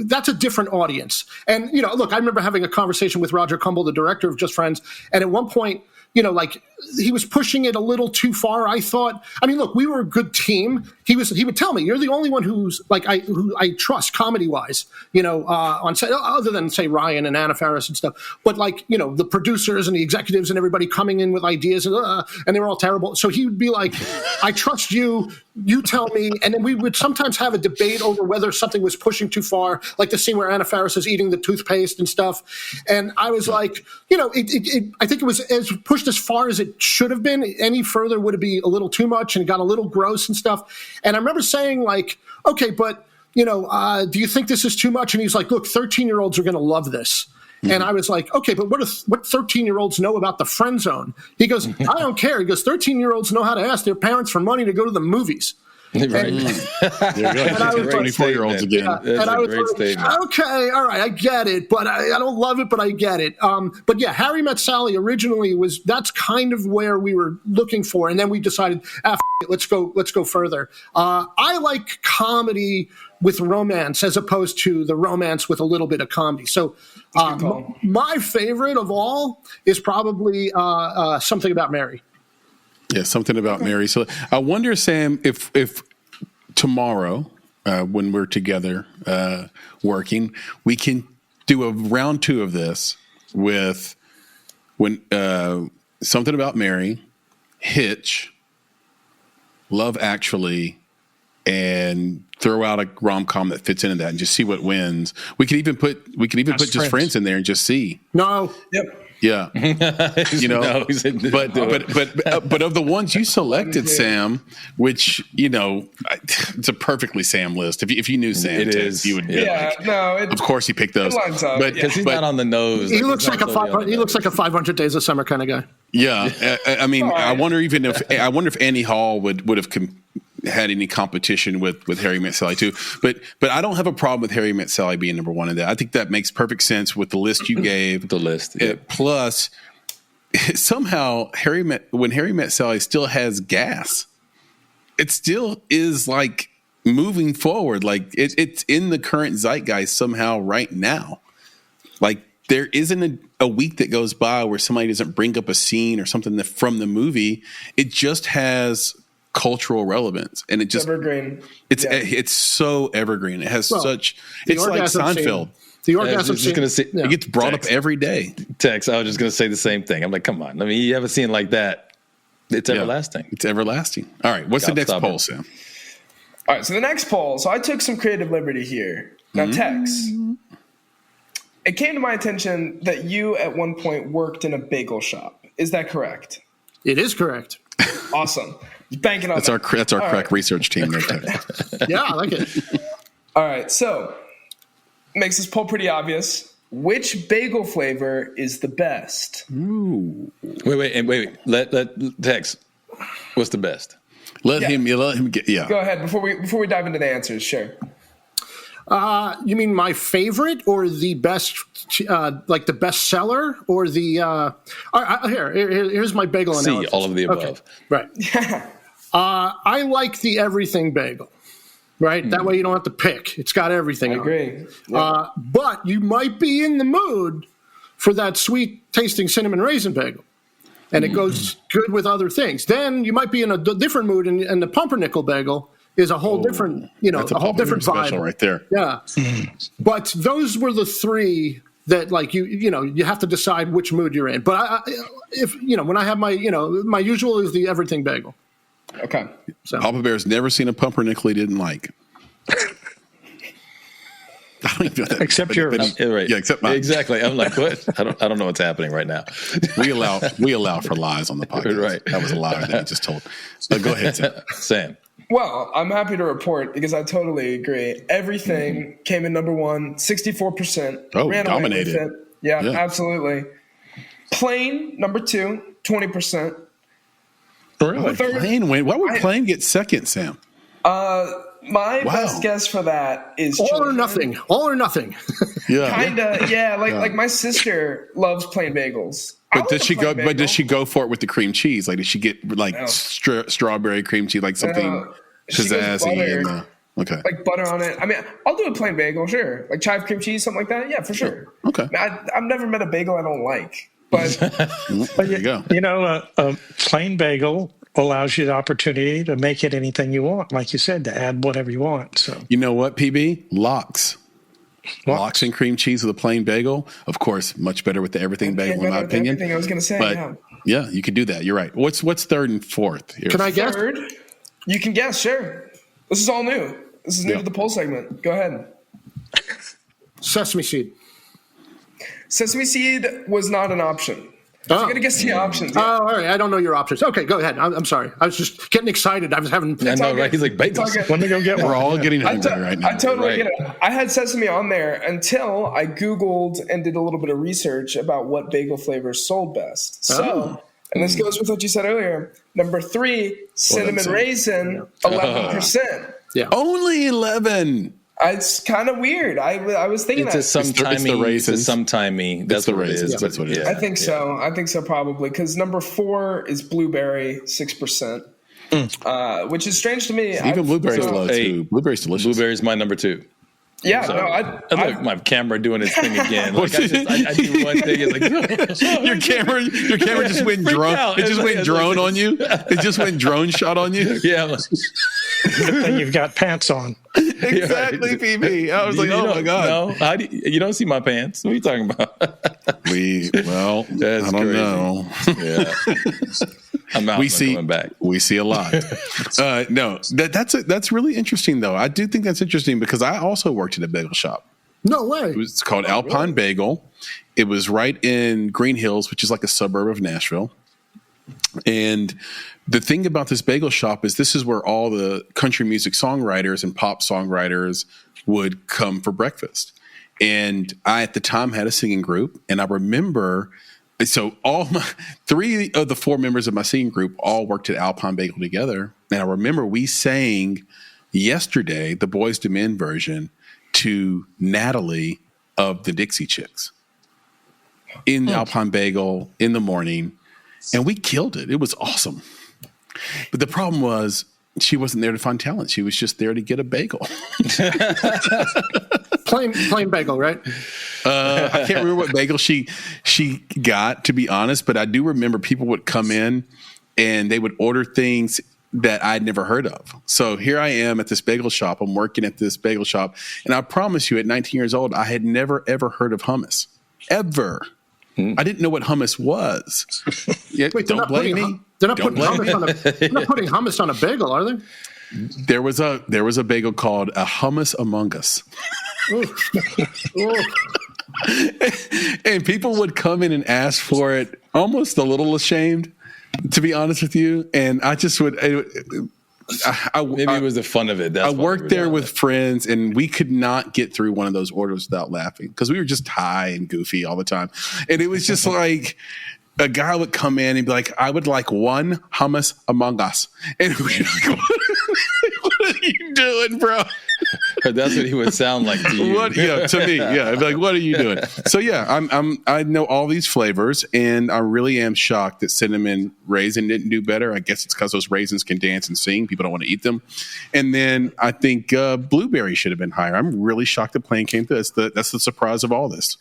that's a different audience. And, look, I remember having a conversation with Roger Cumble, the director of Just Friends. And at one point, he was pushing it a little too far, I thought. I mean, look, we were a good team. He would tell me, you're the only one who I trust comedy wise, on set, other than say Ryan and Anna Faris and stuff. But the producers and the executives and everybody coming in with ideas and they were all terrible. So he would be like, I trust you. You tell me. And then we would sometimes have a debate over whether something was pushing too far, like the scene where Anna Faris is eating the toothpaste and stuff. And I was like, I think it was as pushed as far as it should have been. Any further would be a little too much and got a little gross and stuff. And I remember saying okay, but, do you think this is too much? And he's like, look, 13-year-olds are going to love this. And I was like, okay, but what 13-year-olds know about the friend zone? He goes, I don't care. He goes, 13-year-olds know how to ask their parents for money to go to the movies. Right. And I was 24-year-olds again. That's a great statement. Okay, all right, I get it, but I don't love it, but I get it. But yeah, Harry Met Sally originally that's kind of where we were looking for, and then we decided, let's go further. I like comedy with romance as opposed to the romance with a little bit of comedy. So my favorite of all is probably Something About Mary. Yeah, Something About Mary. So I wonder, Sam, if tomorrow, when we're together working, we can do a round 2 of this with Something About Mary, Hitch, Love Actually, and throw out a rom-com that fits into that and just see what wins. We could even put Just Friends in there and just see. No. Yep. Yeah. No, but of the ones you selected, Sam, which, it's a perfectly Sam list. If you knew Sam, it is. You would be of course he picked those. But because he's not on the nose. He looks like a 500 Days of Summer kind of guy. Yeah. I mean, I wonder if Annie Hall would have had any competition with Harry Met Sally too. But I don't have a problem with Harry Met Sally being number 1 in that. I think that makes perfect sense with the list you gave. The list. Yeah. Plus, somehow When Harry Met Sally still has gas. It still is like moving forward, like it's in the current zeitgeist somehow right now. Like there isn't a week that goes by where somebody doesn't bring up a scene or something from the movie. It just has cultural relevance, and it just evergreen. It's so evergreen. It has such. It's like Seinfeld. The orgasm scene. It gets brought up every day. Tex, I was just going to say the same thing. I'm like, come on. I mean, you have a scene like that. It's everlasting. It's everlasting. All right. What's the next poll, Sam? All right. So the next poll. So I took some creative liberty here. Now, Tex, it came to my attention that you at one point worked in a bagel shop. Is that correct? It is correct. Awesome. Banking on that's our crack research team there, Tex. Yeah, I like it. All right. So makes this poll pretty obvious. Which bagel flavor is the best? Ooh. Wait. Let Tex. What's the best? Let him get. Yeah. Go ahead before we dive into the answers. Sure. You mean my favorite or the best, like the best seller or the? Here's my bagel analysis. All of the above. Okay. Right. I like the everything bagel. Right? That way you don't have to pick. It's got everything. I agree. Yep. But you might be in the mood for that sweet tasting cinnamon raisin bagel. And it goes good with other things. Then you might be in a different mood, and the pumpernickel bagel is a whole different, that's a whole different vibe. Special right there. Yeah. But those were the three that, like, you have to decide which mood you're in. But when I have my, my usual is the everything bagel. Okay. So. Papa Bear's never seen a pumpernickel he didn't like. I don't even know that. Except yours. Right. Yeah, except mine. Exactly. I'm like, what? I don't know what's happening right now. We allow for lies on the podcast. Right. That was a lie that you just told. So go ahead, Sam. Sam. Well, I'm happy to report because I totally agree. Everything came in number one, 64%. Oh, ran away with dominated. it. Yeah, absolutely. Plain, number two, 20%. Really? Plain win. Why would Plain get second, Sam? My best guess for that is all or nothing. All or nothing. Yeah. Kinda, yeah. Like my sister loves plain bagels. But does she go? But does she go for it with the cream cheese? Like, does she get like strawberry cream cheese, like something pizzazzy? Okay. Like butter on it. I mean, I'll do a plain bagel, sure. Like chive cream cheese, something like that. Yeah, for sure. Okay. I've never met a bagel I don't like, but there you go. A plain bagel allows you the opportunity to make it anything you want, like you said, to add whatever you want. So you know what, PB? Lox and cream cheese with a plain bagel, of course, much better with the everything bagel, in my opinion. Everything I was going to say, but yeah, you could do that. You're right. What's third and fourth? Can I guess? Third, you can guess. Sure. This is all new. This is new to the poll segment. Go ahead. Sesame seed. Sesame seed was not an option. So you're going to guess the options. Oh, all right. I don't know your options. Okay, go ahead. I'm sorry. I was just getting excited. I was having... I know, right? He's like, bagels. Let me go get one. We're all getting hungry right now. I totally get it. I had sesame on there until I Googled and did a little bit of research about what bagel flavors sold best. So, and this goes with what you said earlier. Number 3, cinnamon raisin, 11%. Yeah. Only 11. It's kind of weird. I was thinking it's that. It's the raisins. Sometimey. That's what it is. Yeah, that's what it is. I think so. I think so probably because number 4 is blueberry, 6%, which is strange to me. Even blueberry's low too. Blueberry's delicious. Blueberry's my number 2. Yeah, so, no, I look my camera doing its thing again. Like I do one thing. It's like your camera just went drone. It just went drone on you. It just went drone shot on you. Yeah. Like, good thing you've got pants on. Exactly, PB. I was like, oh my god. No, you don't see my pants. What are you talking about? That's I don't know. Yeah. I'm out. Coming back. We see a lot. No, that's really interesting though. I do think that's interesting because I also worked at a bagel shop. No way. It's called Alpine Bagel. It was right in Green Hills, which is like a suburb of Nashville. And the thing about this bagel shop is this is where all the country music songwriters and pop songwriters would come for breakfast. And I, at the time, had a singing group. And I remember, so all 3 of the 4 members of my singing group all worked at Alpine Bagel together. And I remember we sang yesterday, the Boyz II Men version, to Natalie of the Dixie Chicks in Alpine Bagel in the morning. And we killed it. It was awesome. But the problem was she wasn't there to find talent. She was just there to get a bagel. Plain bagel, right? I can't remember what bagel she got, to be honest, but I do remember people would come in and they would order things that I'd never heard of. So here I am at this bagel shop. I'm working at this bagel shop, and I promise you, at 19 years old, I had never, ever heard of hummus. Ever. I didn't know what hummus was. Yeah, Wait, don't blame me. They're not putting hummus on a bagel, are they? There was a bagel called a hummus among us. And people would come in and ask for it, almost a little ashamed, to be honest with you. And I just would. Maybe it was the fun of it. I worked there with friends, and we could not get through one of those orders without laughing because we were just high and goofy all the time. And it was just like a guy would come in and be like, "I would like one hummus among us," and we'd be like, "What are you doing, bro?" That's what he would sound like to you. To me, yeah. I'd be like, "What are you doing?" So yeah, I know all these flavors, and I really am shocked that cinnamon raisin didn't do better. I guess it's because those raisins can dance and sing. People don't want to eat them. And then I think blueberry should have been higher. I'm really shocked that Plain came to this. That's the surprise of all this.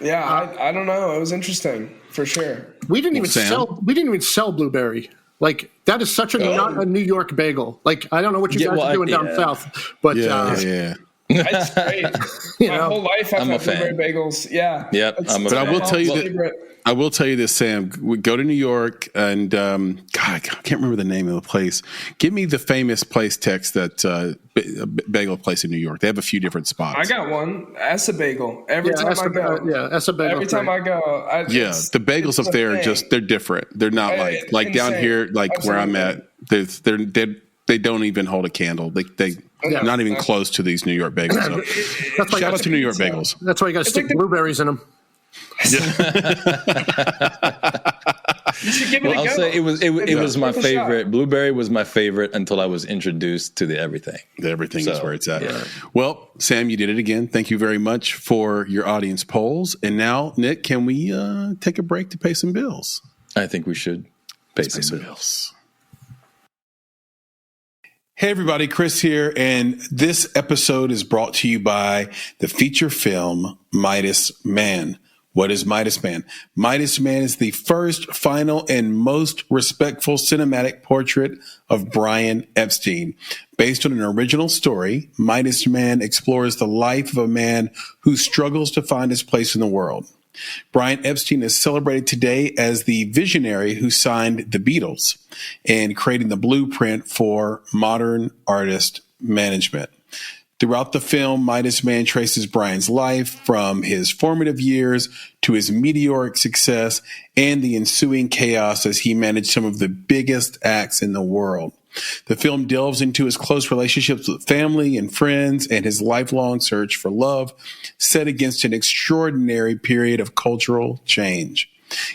Yeah, I don't know. It was interesting for sure. We didn't even sell blueberry. Like, that is such not a New York bagel. Like, I don't know what you guys are doing down south, but It's great. My whole life I've had blueberry bagels. Yeah. Yep. But I will tell you that. I will tell you this, Sam. We go to New York, and God, I can't remember the name of the place. Give me the famous place, Tex, that bagel place in New York. They have a few different spots. I got one. Essa Bagel. Every time I go. Essa Bagel. Every time I go. The bagels up there are they're different. They're not like down here, like where I'm at. They don't even hold a candle. They not even close to these New York bagels. So. Shout out to New York bagels. That's why you got to stick blueberries in them. You should give it a go. I'll say it was my favorite. Blueberry was my favorite until I was introduced to the everything. The everything is where it's at. Yeah. Well, Sam, you did it again. Thank you very much for your audience polls. And now, Nick, can we take a break to pay some bills? I think we should pay some bills. Hey everybody, Chris here, and this episode is brought to you by the feature film Midas Man. What is Midas Man? Midas Man is the first, final, and most respectful cinematic portrait of Brian Epstein. Based on an original story, Midas Man explores the life of a man who struggles to find his place in the world. Brian Epstein is celebrated today as the visionary who signed the Beatles and creating the blueprint for modern artist management. Throughout the film, Midas Man traces Brian's life from his formative years to his meteoric success and the ensuing chaos as he managed some of the biggest acts in the world. The film delves into his close relationships with family and friends and his lifelong search for love, set against an extraordinary period of cultural change.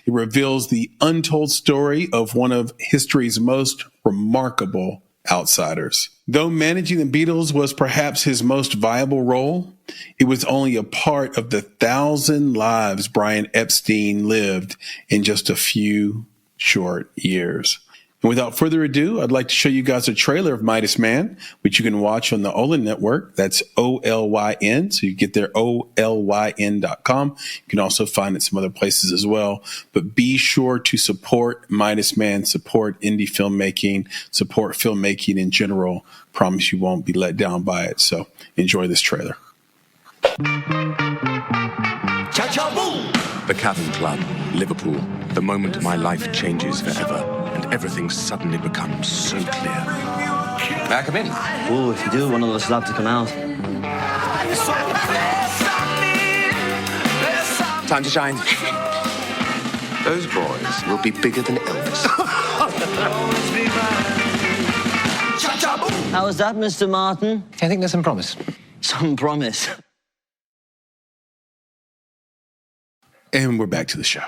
It reveals the untold story of one of history's most remarkable outsiders. Though managing the Beatles was perhaps his most viable role, it was only a part of the 1,000 lives Brian Epstein lived in just a few short years. And without further ado, I'd like to show you guys a trailer of Midas Man, which you can watch on the Olyn Network. That's OLYN. So you get there, OLYN.com. You can also find it some other places as well. But be sure to support Midas Man, support indie filmmaking, support filmmaking in general. Promise you won't be let down by it. So enjoy this trailer. Cha-cha boom! The Cavern Club, Liverpool. The moment my life changes forever. And everything suddenly becomes so clear. May I come in? Oh, if you do, one of us will have to come out. Time to shine. Those boys will be bigger than Elvis. How was that, Mr. Martin? I think there's some promise. Some promise. And we're back to the show.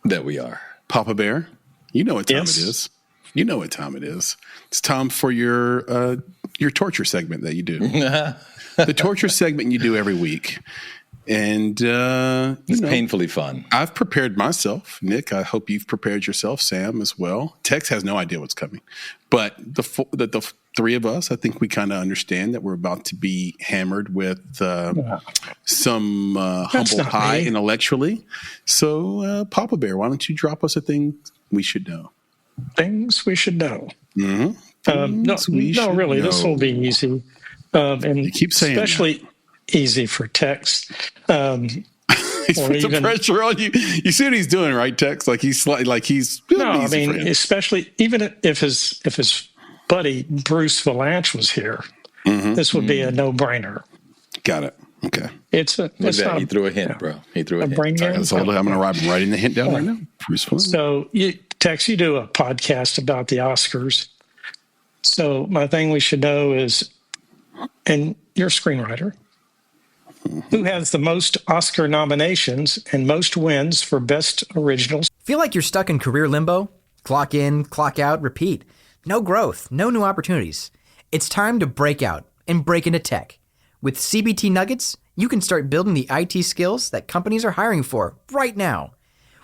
That we are. Papa Bear, you know what time it is. You know what time it is. It's time for your torture segment that you do. The torture segment you do every week. And it's painfully fun. I've prepared myself, Nick. I hope you've prepared yourself, Sam, as well. Tex has no idea what's coming, but the three of us, I think we kind of understand that we're about to be hammered with some humble pie intellectually. So, Papa Bear, why don't you drop us a thing we should know? Things we should know. Mm-hmm. No, really, know. This will be easy. And you keep saying especially that. Easy for Tex. He's put some pressure on you. You see what he's doing, right, Tex? He's no. I mean, especially even if his buddy Bruce Valanche was here, this would be a no-brainer. Got it. Okay. He threw a hint, bro. He threw a hint. I'm going to write in the hint down right now. Bruce Valanche. So, Tex, you do a podcast about the Oscars. So my thing we should know is, and you're a screenwriter, who has the most Oscar nominations and most wins for Best Originals? Feel like you're stuck in career limbo? Clock in, clock out, repeat. No growth, no new opportunities. It's time to break out and break into tech. With CBT Nuggets, you can start building the IT skills that companies are hiring for right now.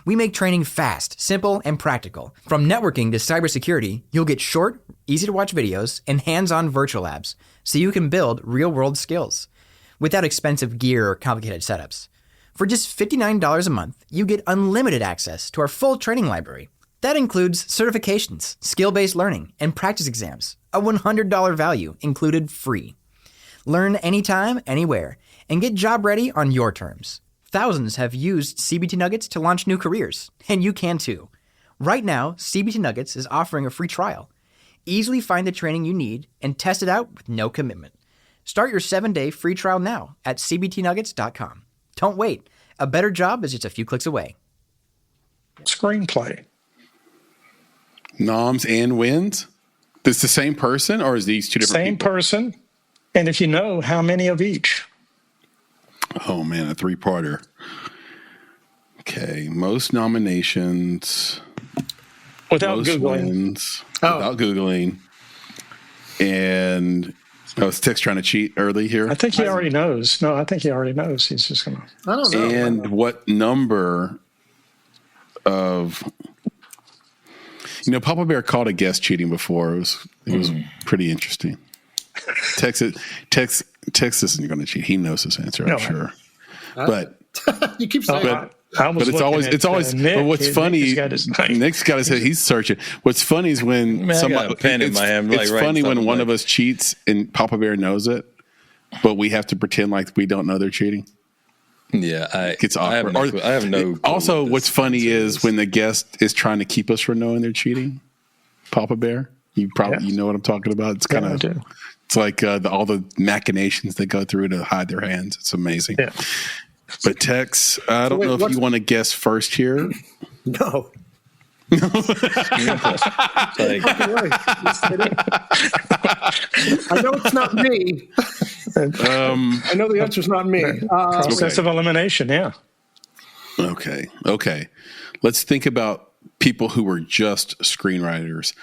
We make training fast, simple, and practical. From networking to cybersecurity, you'll get short, easy-to-watch videos and hands-on virtual labs so you can build real-world skills without expensive gear or complicated setups. For just $59 a month, you get unlimited access to our full training library. That includes certifications, skill-based learning, and practice exams, a $100 value included free. Learn anytime, anywhere, and get job ready on your terms. Thousands have used CBT Nuggets to launch new careers, and you can too. Right now, CBT Nuggets is offering a free trial. Easily find the training you need and test it out with no commitment. Start your 7-day free trial now at cbtnuggets.com. Don't wait. A better job is just a few clicks away. Screenplay. Noms and wins? Is the same person, or is these two different people? Same person. And if you know, how many of each? Oh, man, a three-parter. Okay, most nominations. Without most Googling. Wins, without Googling. And is Tex trying to cheat early here? I think he already knows. No, I think he already knows. He's just going to. I don't know. And what number of. Papa Bear called a guest cheating before. It was pretty interesting. Tex isn't going to cheat. He knows this answer, I'm sure. But you keep saying that. But it's always. Nick, but what's funny? Nick's got his head. He's searching. What's funny is when somebody. It's funny when one of us cheats and Papa Bear knows it, but we have to pretend like we don't know they're cheating. Yeah, it's awkward. I have no. Also, what's funny is when the guest is trying to keep us from knowing they're cheating. Papa Bear, you know what I'm talking about. It's kind of. It's like all the machinations they go through to hide their hands. It's amazing. Yeah. But Tex, I don't know if you want to guess first here. No. I know it's not me. I know the answer's not me. Process of elimination, yeah. Okay. Let's think about people who were just screenwriters.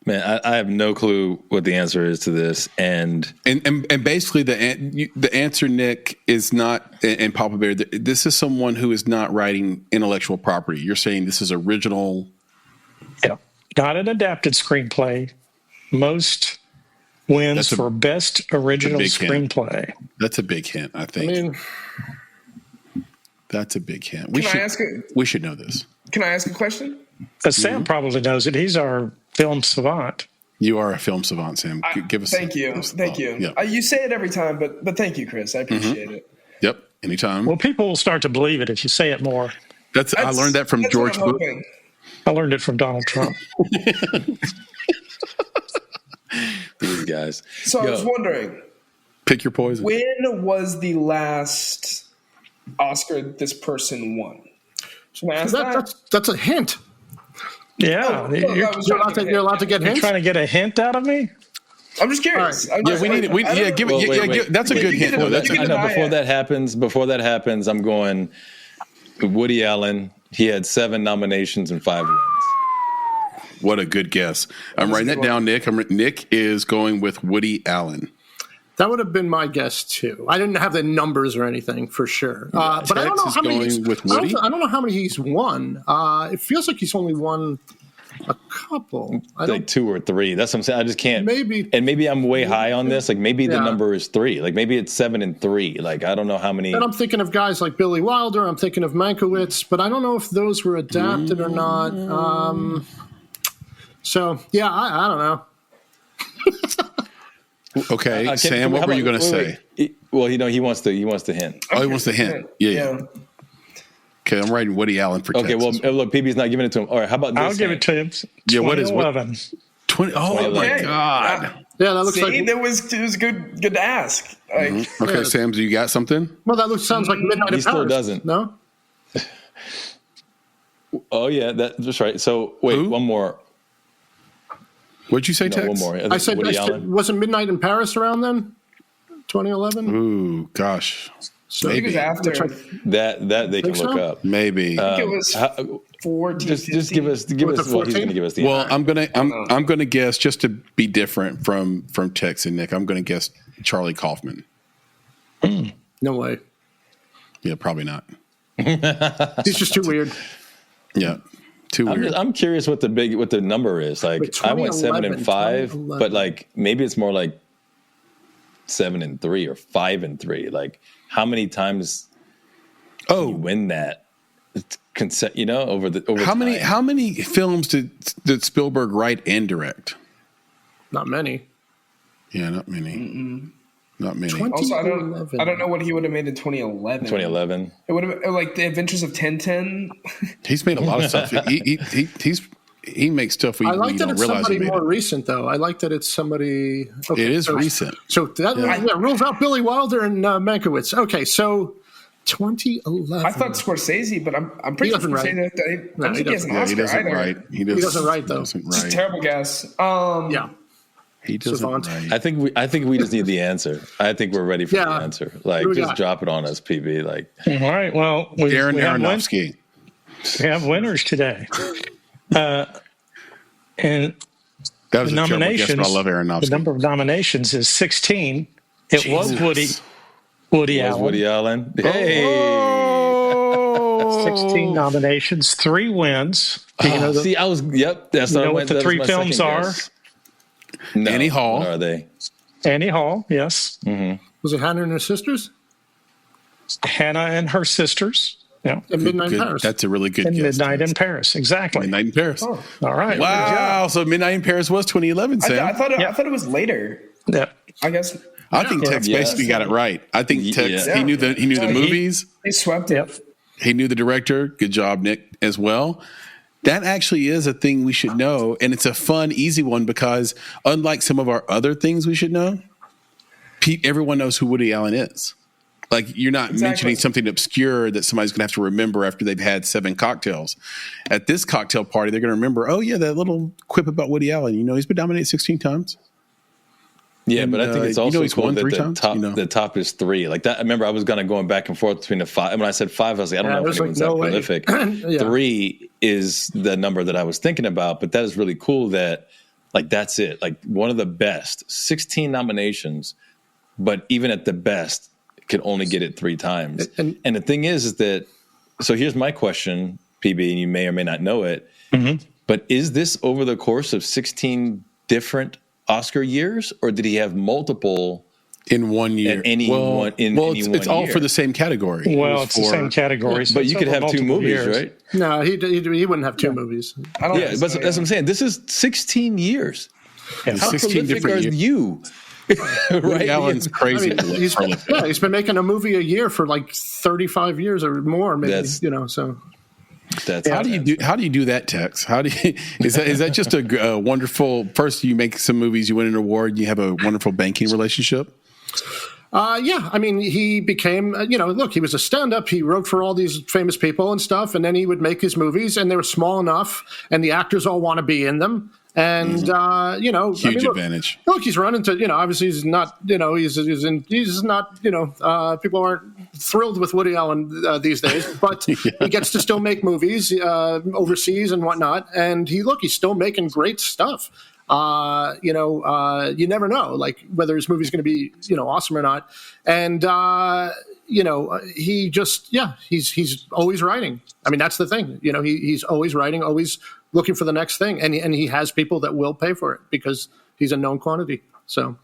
Man, I have no clue what the answer is to this, and basically the answer, Nick, is not. And Papa Bear, this is someone who is not writing intellectual property. You're saying this is original. Yeah, not an adapted screenplay. Most wins for best original screenplay. That's a big hint, I think. That's a big hint. We should know this. Can I ask a question? Sam probably knows it. He's our film savant. You are a film savant, Sam. Give us. Thank you. Yeah. You say it every time, but thank you, Chris. I appreciate it. Yep. Anytime. Well, people will start to believe it if you say it more. I learned that from George Bush. I learned it from Donald Trump. These guys. So I was wondering. Pick your poison. When was the last Oscar this person won? Should I ask that's a hint. Yeah, you're allowed to get hints. You're trying to get a hint out of me. I'm just curious. Right. That's a good hint. Before that happens, I'm going Woody Allen. He had 7 nominations and 5 wins. What a good guess. I'm writing that down, Nick. Nick is going with Woody Allen. That would have been my guess too. I didn't have the numbers or anything for sure, but I don't know how many. I don't know how many he's won. It feels like he's only won a couple, like 2 or 3. That's what I'm saying. I just can't. Maybe, and maybe I'm way high on this. Like maybe the number is 3. Like maybe it's 7 and 3. Like I don't know how many. And I'm thinking of guys like Billy Wilder. I'm thinking of Mankiewicz, but I don't know if those were adapted or not. So yeah, I don't know. Okay, Sam, what were you going to say? Well, he wants the hint. Oh, he wants the hint. Yeah. Okay, I'm writing Woody Allen for Texas. Okay, well, look, PB's not giving it to him. All right, how about this? I'll give it to him. Yeah, what is 2011? 20? Oh my God! Yeah, that looks like it was good to ask. Like, Okay, Sam, do you got something? Well, that sounds like Midnight in Paris. He still doesn't. No. Oh yeah, that's right. So wait, one more. What'd you say, Tex? One more. I said, wasn't Midnight in Paris around then? 2011? Ooh, gosh. So I think it was after. That they can look up. Maybe. I think it was 14. Just give us. Well, he's going to give us the. Well, I'm gonna guess, just to be different from Tex and Nick. I'm gonna guess Charlie Kaufman. No way. Yeah, probably not. He's just too weird. Yeah. Too weird. I'm curious what the number is. Like I went 7 and 5, but like maybe it's more like 7 and 3 or 5 and 3. Like how many times you win that? Over time. How many films did Spielberg write and direct? Not many. Yeah, not many. Mm-mm. Not many. Also, I don't know what he would have made in 2011. 2011. It would have been like The Adventures of Tintin. He's made a lot of stuff. He makes stuff we I like that don't it's realize somebody he made. more recent, though. I like that it's somebody. Okay, it is recent. So that rules out Billy Wilder and Mankiewicz. Okay, so 2011. I thought Scorsese, but I'm pretty sure Scorsese. I don't think he has an Oscar he doesn't either. write. He doesn't write though. It's a terrible guess. Yeah. He doesn't write. I think we just need the answer. I think we're ready for the answer. Like just drop it on us, PB. Like all right. Well, Darren Aronofsky. We have winners today. And that was the a terrible guess, but I love Aronofsky. The number of nominations is 16. It was Woody Allen. Woody Allen. Hey. 16 nominations, 3 wins. That's what the 3 films are? No. Annie Hall. What are they? Annie Hall, yes. Mm-hmm. Was it Hannah and Her Sisters? Hannah and Her Sisters. Yeah. And Midnight in Paris. That's a really good guess. Midnight in Paris, exactly. Midnight in Paris. Oh. All right. Wow. So Midnight in Paris was 2011, Sam. I thought it was later. Yeah. I guess. I think Tex basically got it right. I think Tex he knew the movies. He swept it. He knew the director. Good job, Nick, as well. That actually is a thing we should know, and it's a fun, easy one because unlike some of our other things we should know, everyone knows who Woody Allen is. Like you're not mentioning something obscure that somebody's going to have to remember after they've had 7 cocktails. At this cocktail party, they're going to remember, oh yeah, that little quip about Woody Allen. He's been nominated 16 times. Yeah, and, but I think it's also cool that the top is 3. Like that. I remember I was going back and forth between the 5. And when I said 5, I was like, I don't know if anyone's that prolific. 3 is the number that I was thinking about, but that is really cool that like that's it. Like one of the best, 16 nominations, but even at the best, could only get it 3 times. And the thing is that, so here's my question, PB, and you may or may not know it, but is this over the course of 16 different Oscar years, or did he have multiple in one year? It's all for the same category. Well, it's the same category. So but you could have 2 movies, right? No, he wouldn't have 2 movies. But that's what I'm saying. This is 16 years. Yeah, how 16 prolific different are years. You? Right? Allen's crazy. He's been making a movie a year for like 35 years or more, maybe. So. How do you do that, Tex? How do you, is that just a wonderful? First, you make some movies, you win an award, and you have a wonderful banking relationship. Yeah, I mean, he became, look, he was a stand-up. He wrote for all these famous people and stuff, and then he would make his movies, and they were small enough, and the actors all want to be in them. And, huge advantage. Look, he's run into, obviously he's not, he's not, people aren't thrilled with Woody Allen these days, but he gets to still make movies overseas and whatnot. And he's still making great stuff. You never know, like whether his movie's going to be, awesome or not. And, he's always writing. I mean, that's the thing, he's always writing, always looking for the next thing. And he has people that will pay for it because he's a known quantity. So.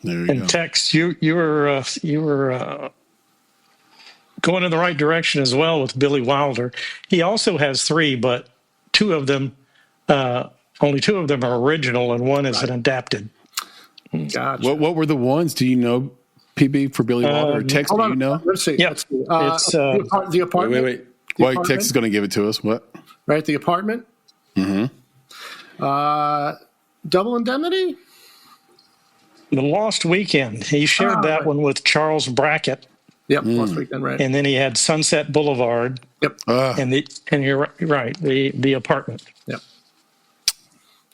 There you go. Tex, you were going in the right direction as well with Billy Wilder. He also has 3, but only 2 of them are original, and one is an adapted. Gotcha. What were the ones? Do you know, PB, for Billy Wilder? Or Tex, do you know? Let's see. Yeah. Let's see. It's the Apartment. Wait. Tex is going to give it to us. What? Right, The Apartment. Mm-hmm. Double Indemnity. The Lost Weekend. He shared that one with Charles Brackett. Yep, Lost Weekend, right. And then he had Sunset Boulevard. Yep. And you're right, the Apartment. Yep.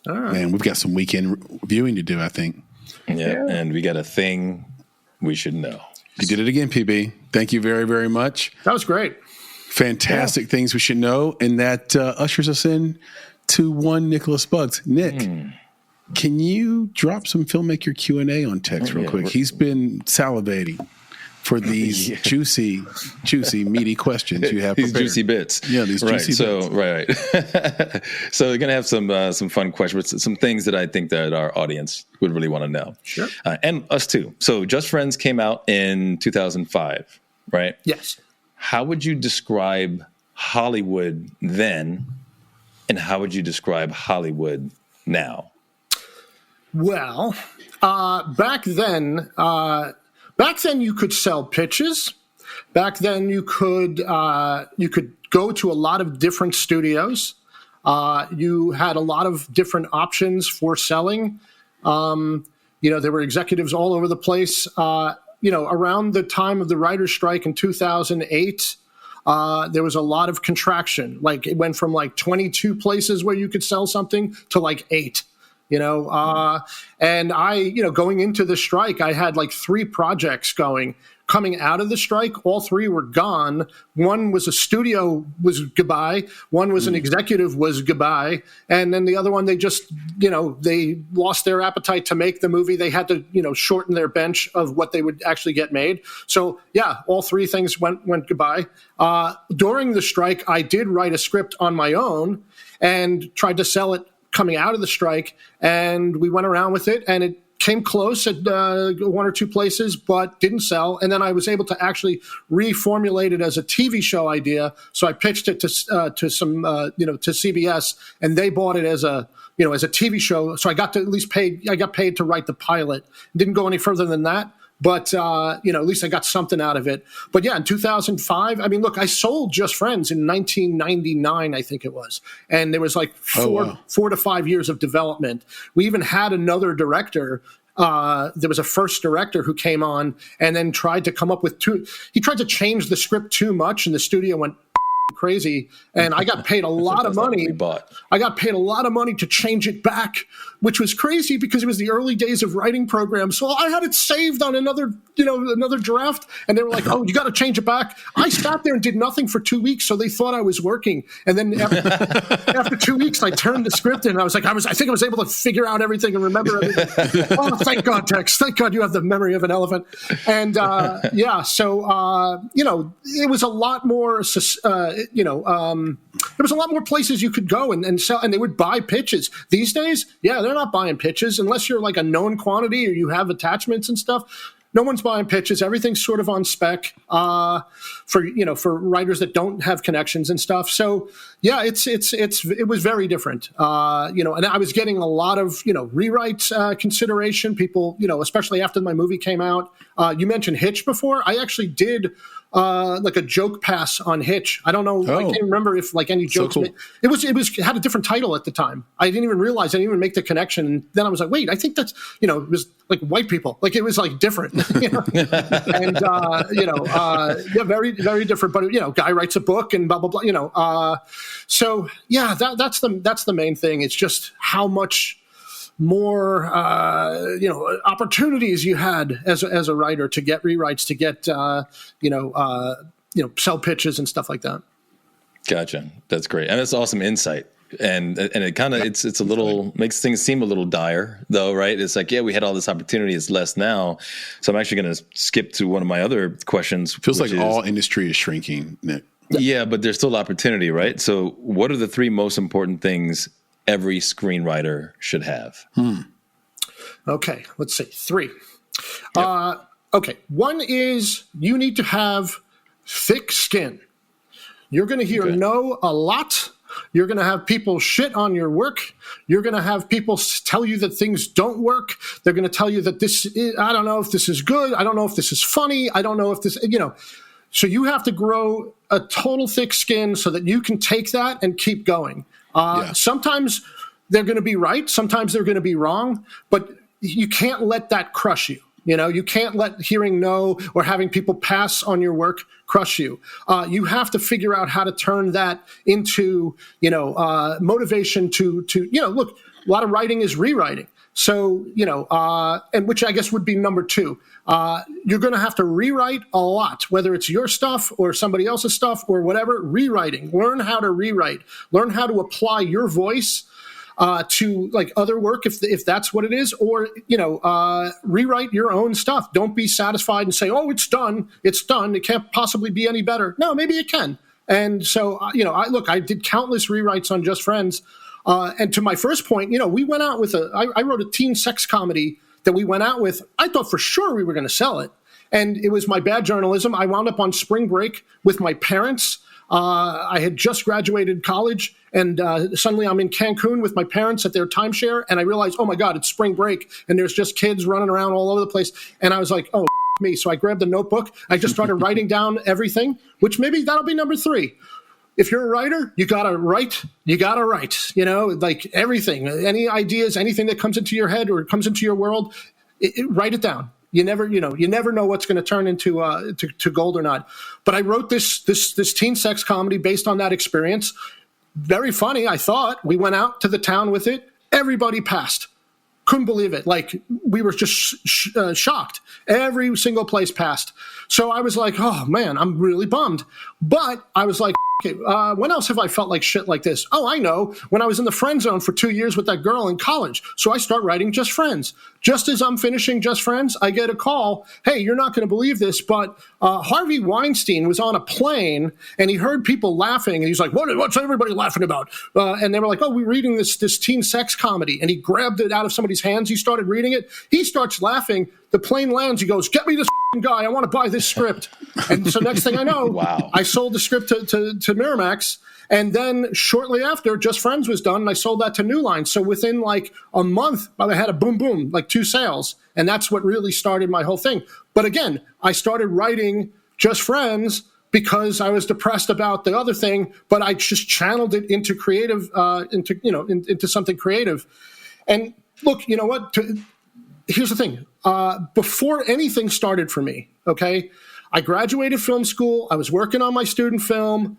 All right. Man, we've got some weekend viewing to do, I think. Yeah, and we got a thing we should know. You did it again, PB. Thank you very, very much. That was great. Fantastic things we should know. And that ushers us in to one Nicholas Bugs. Nick. Can you drop some filmmaker Q&A on Tex real quick? He's been salivating for these juicy, meaty questions you have prepared. These juicy bits. Yeah, these juicy bits. Right. So we're going to have some fun questions, but some things that I think that our audience would really want to know. Sure. And us too. So Just Friends came out in 2005, right? Yes. How would you describe Hollywood then, and how would you describe Hollywood now? Well, back then you could sell pitches. Back then you could go to a lot of different studios. You had a lot of different options for selling. There were executives all over the place. Around the time of the writer's strike in 2008, there was a lot of contraction. Like it went from like 22 places where you could sell something to like 8. And I, going into the strike, I had like 3 projects going. Coming out of the strike, all 3 were gone. One was a studio was goodbye. One was an executive was goodbye. And then the other one, they just, they lost their appetite to make the movie. They had to, shorten their bench of what they would actually get made. So yeah, all 3 things went goodbye. During the strike, I did write a script on my own and tried to sell it coming out of the strike, and we went around with it, and it came close at 1 or 2 places, but didn't sell. And then I was able to actually reformulate it as a TV show idea. So I pitched it to CBS, and they bought it as a TV show. So I got to at least I got paid to write the pilot. Didn't go any further than that. But, at least I got something out of it. But yeah, in 2005, I mean, look, I sold Just Friends in 1999, I think it was. And there was like 4 to 5 years of development. We even had another director. There was a first director who came on and then tried to come up with he tried to change the script too much, and the studio went crazy, and I got paid a lot of money. I got paid a lot of money to change it back, which was crazy because it was the early days of writing programs. So I had it saved on another draft, and they were like, "Oh, you got to change it back." I sat there and did nothing for 2 weeks, so they thought I was working. And then after 2 weeks, I turned the script in, and I was like, I think I was able to figure out everything and remember everything. Oh, thank God, Tex! Thank God you have the memory of an elephant. And it was a lot more. There was a lot more places you could go and sell, and they would buy pitches. These days, they're not buying pitches unless you're like a known quantity or you have attachments and stuff. No one's buying pitches. Everything's sort of on spec for writers that don't have connections and stuff. So yeah, it was very different. And I was getting a lot of rewrite consideration. People, especially after my movie came out. You mentioned Hitch before. I actually did. Like a joke pass on Hitch. I don't know. I can't remember if like any jokes. So cool. It had a different title at the time. I didn't even realize. I didn't even make the connection. And then I was like, wait, I think that's it was like white people. Like it was like different. And very very different. But guy writes a book and blah blah blah. So yeah, that's the main thing. It's just how much more opportunities you had as a writer to get rewrites, to get sell pitches and stuff like that. Gotcha. That's great, and that's awesome insight And it kind of it's a little makes things seem a little dire though, right? It's like, yeah, we had all this opportunity, it's less now. So I'm actually going to skip to one of my other questions. Feels like all industry is shrinking, Nick. Yeah, but there's still opportunity, right? So what are the three most important things every screenwriter should have? Okay, let's see. 3. Okay, one is you need to have thick skin. You're going to hear no a lot. You're going to have people shit on your work. You're going to have people tell you that things don't work. They're going to tell you that I don't know if this is good. I don't know if this is funny. I don't know if this, So you have to grow a total thick skin so that you can take that and keep going. Sometimes they're going to be right. Sometimes they're going to be wrong. But you can't let that crush you. You can't let hearing no or having people pass on your work crush you. You have to figure out how to turn that into, motivation to look, a lot of writing is rewriting. So, and which I guess would be number 2. You're going to have to rewrite a lot, whether it's your stuff or somebody else's stuff or whatever. Rewriting. Learn how to rewrite. Learn how to apply your voice to like other work if that's what it is, or rewrite your own stuff. Don't be satisfied and say, "Oh, it's done. It's done. It can't possibly be any better." No, maybe it can. And so I did countless rewrites on Just Friends. And to my first point, we went out with I wrote a teen sex comedy that we went out with. I thought for sure we were going to sell it, and it was my bad journalism. I wound up on spring break with my parents. I had just graduated college, and suddenly I'm in Cancun with my parents at their timeshare, and I realized, oh my God, it's spring break, and there's just kids running around all over the place. And I was like, oh, me. So I grabbed a notebook. I just started writing down everything, which maybe that'll be number 3. If you're a writer, you got to write. You got to write, like everything, any ideas, anything that comes into your head or comes into your world, write it down. You never know what's going to turn into to gold or not. But I wrote this teen sex comedy based on that experience. Very funny, I thought. We went out to the town with it. Everybody passed. Couldn't believe it. Like, we were just shocked. Every single place passed. So I was like, oh man, I'm really bummed. But I was like, okay, when else have I felt like shit like this? Oh, I know. When I was in the friend zone for 2 years with that girl in college. So I start writing Just Friends. Just as I'm finishing Just Friends, I get a call. Hey, you're not going to believe this, but Harvey Weinstein was on a plane and he heard people laughing. And he's like, what's everybody laughing about? And they were like, oh, we're reading this teen sex comedy. And he grabbed it out of somebody's hands. He started reading it. He starts laughing. The plane lands. He goes, get me this guy. I want to buy this script. And so next thing I know, wow. I sold the script to Miramax. And then shortly after, Just Friends was done, and I sold that to New Line. So within like a month, I had a boom, like 2 sales. And that's what really started my whole thing. But again, I started writing Just Friends because I was depressed about the other thing, but I just channeled it into creative, into something creative. And look, you know what? Here's the thing. Before anything started for me, okay, I graduated film school. I was working on my student film.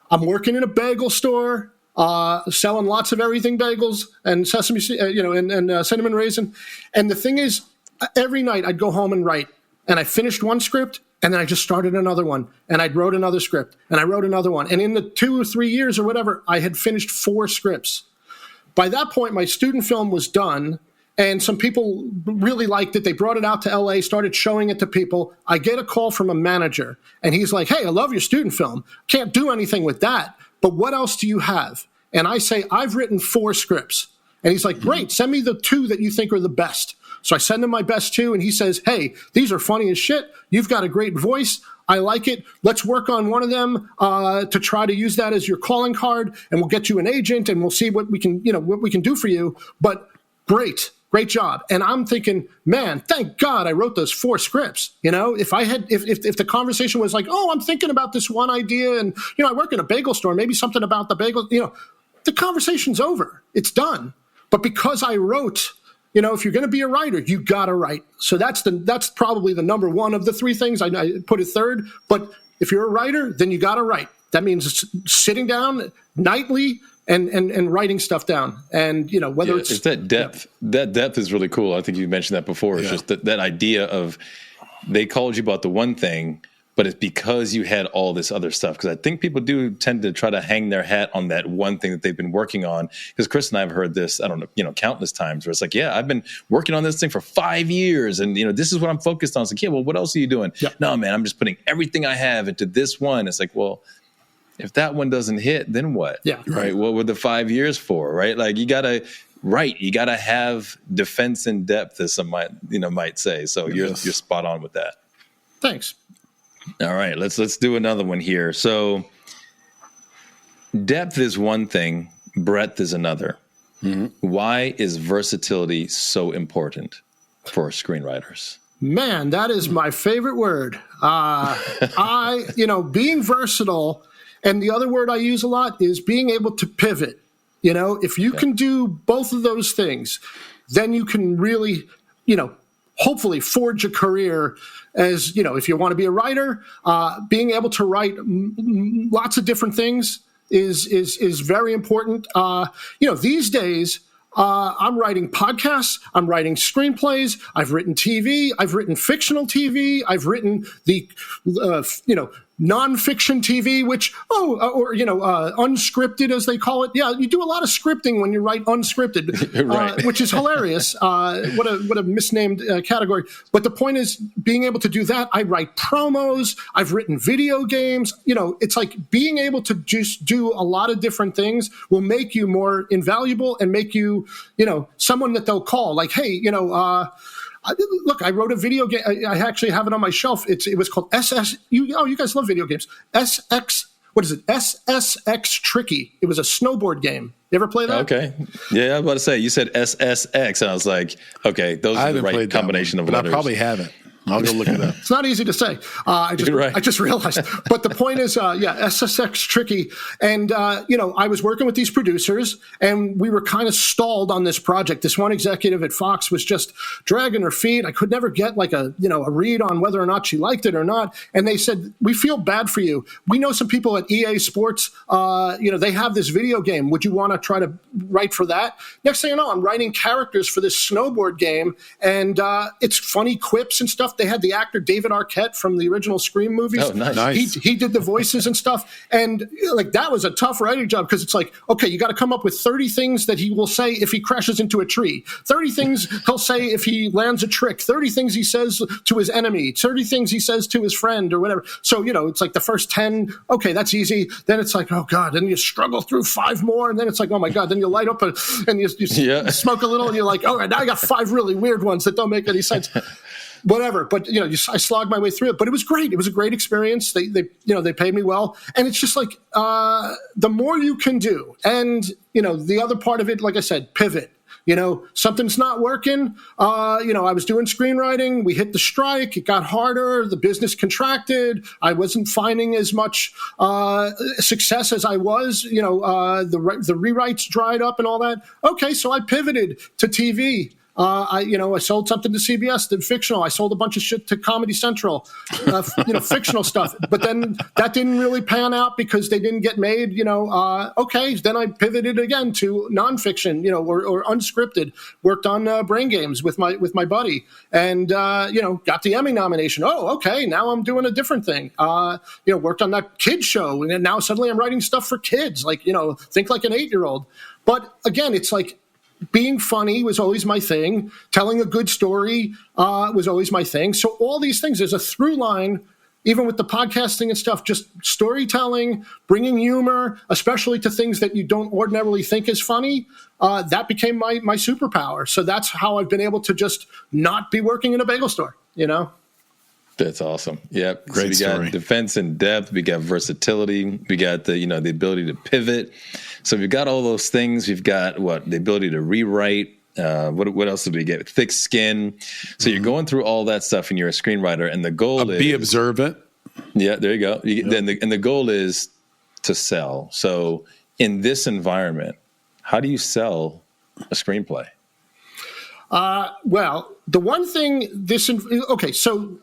I'm working in a bagel store, selling lots of everything bagels and sesame, and cinnamon raisin. And the thing is, every night I'd go home and write. And I finished one script, and then I just started another one. And I wrote another script, and I wrote another one. And in the 2 or 3 years or whatever, I had finished 4 scripts. By that point, my student film was done. And some people really liked it. They brought it out to LA, started showing it to people. I get a call from a manager, and he's like, hey, I love your student film. Can't do anything with that, but what else do you have? And I say, I've written 4 scripts. And he's like, great, send me the 2 that you think are the best. So I send him my best 2, and he says, hey, these are funny as shit. You've got a great voice. I like it. Let's work on one of them to try to use that as your calling card, and we'll get you an agent, and we'll see what we can do for you. But great job. And I'm thinking, man, thank God I wrote those 4 scripts. If the conversation was like, oh, I'm thinking about this one idea, and I work in a bagel store, maybe something about the bagel, the conversation's over. It's done. But because I wrote, if you're going to be a writer, you got to write. So that's probably the number 1 of the 3 things. I put it third. But if you're a writer, then you got to write. That means sitting down nightly and writing stuff down. And, whether it's that depth. That depth is really cool. I think you mentioned that before. It's just that idea of they called you about the one thing, but it's because you had all this other stuff. Because I think people do tend to try to hang their hat on that one thing that they've been working on. Because Chris and I have heard this, I don't know, countless times where it's like, yeah, I've been working on this thing for 5 years, and this is what I'm focused on. It's like, yeah, well, what else are you doing? Yep. No, man, I'm just putting everything I have into this one. It's like, well, if that one doesn't hit, then what? Yeah, right. What were the 5 years for? Right, like you gotta have defense in depth, as some might say. So you're spot on with that. Thanks. All right, let's do another one here. So depth is one thing, breadth is another. Mm-hmm. Why is versatility so important for screenwriters? Man, that is my favorite word. Being versatile, and the other word I use a lot is being able to pivot. If you can do both of those things, then you can really, hopefully forge a career as, if you want to be a writer, being able to write lots of different things is very important. These days, I'm writing podcasts, I'm writing screenplays, I've written TV, I've written fictional TV, I've written the, nonfiction TV, which, unscripted, as they call it. Yeah, you do a lot of scripting when you write unscripted, right. Which is hilarious. What a misnamed category. But the point is, being able to do that, I write promos, I've written video games. It's like being able to just do a lot of different things will make you more invaluable and make you, someone that they'll call. Like, hey, look, I wrote a video game. I actually have it on my shelf. It was called SS. You guys love video games. What is it? SSX Tricky. It was a snowboard game. You ever play that? Okay. Yeah, I was about to say, you said SSX, and I was like, okay, those are the right combination of letters. I probably haven't. I'll go look it up. It's not easy to say. I just realized. But the point is, SSX Tricky. And, I was working with these producers, and we were kind of stalled on this project. This one executive at Fox was just dragging her feet. I could never get a read on whether or not she liked it or not. And they said, we feel bad for you. We know some people at EA Sports, they have this video game. Would you want to try to write for that? Next thing you know, I'm writing characters for this snowboard game, and it's funny quips and stuff. They had the actor David Arquette from the original Scream movies. Oh, nice. He did the voices and stuff. And that was a tough writing job, because it's like, okay, you got to come up with 30 things that he will say if he crashes into a tree, 30 things he'll say if he lands a trick, 30 things he says to his enemy, 30 things he says to his friend or whatever. So, it's like the first 10, okay, that's easy. Then it's like, oh God, then you struggle through 5 more. And then it's like, oh my God, then you light up and you smoke a little, and you're like, all right, now I got 5 really weird ones that don't make any sense. Whatever, but I slogged my way through it. But it was great. It was a great experience. They paid me well, and it's just like the more you can do, and the other part of it, like I said, pivot. Something's not working. I was doing screenwriting. We hit the strike. It got harder. The business contracted. I wasn't finding as much success as I was. The rewrites dried up and all that. Okay, so I pivoted to TV. I sold something to CBS, did fictional. I sold a bunch of shit to Comedy Central, fictional stuff. But then that didn't really pan out because they didn't get made. Okay, then I pivoted again to nonfiction, or unscripted. Worked on Brain Games with my buddy, and got the Emmy nomination. Oh, okay, now I'm doing a different thing. Worked on that kids show, and now suddenly I'm writing stuff for kids. Think like an 8-year-old. But again, it's like, being funny was always my thing. Telling a good story was always my thing. So all these things, there's a through line, even with the podcasting and stuff, just storytelling, bringing humor, especially to things that you don't ordinarily think is funny. That became my superpower. So that's how I've been able to just not be working in a bagel store, That's awesome. Yep. Great so we got defense and depth. We got versatility. We got the ability to pivot. So we've got all those things. We've got the ability to rewrite. What else did we get? Thick skin. So you're going through all that stuff, and you're a screenwriter, and the goal is be observant. Yeah, there you go. And the goal is to sell. So in this environment, how do you sell a screenplay? Well, the one thing so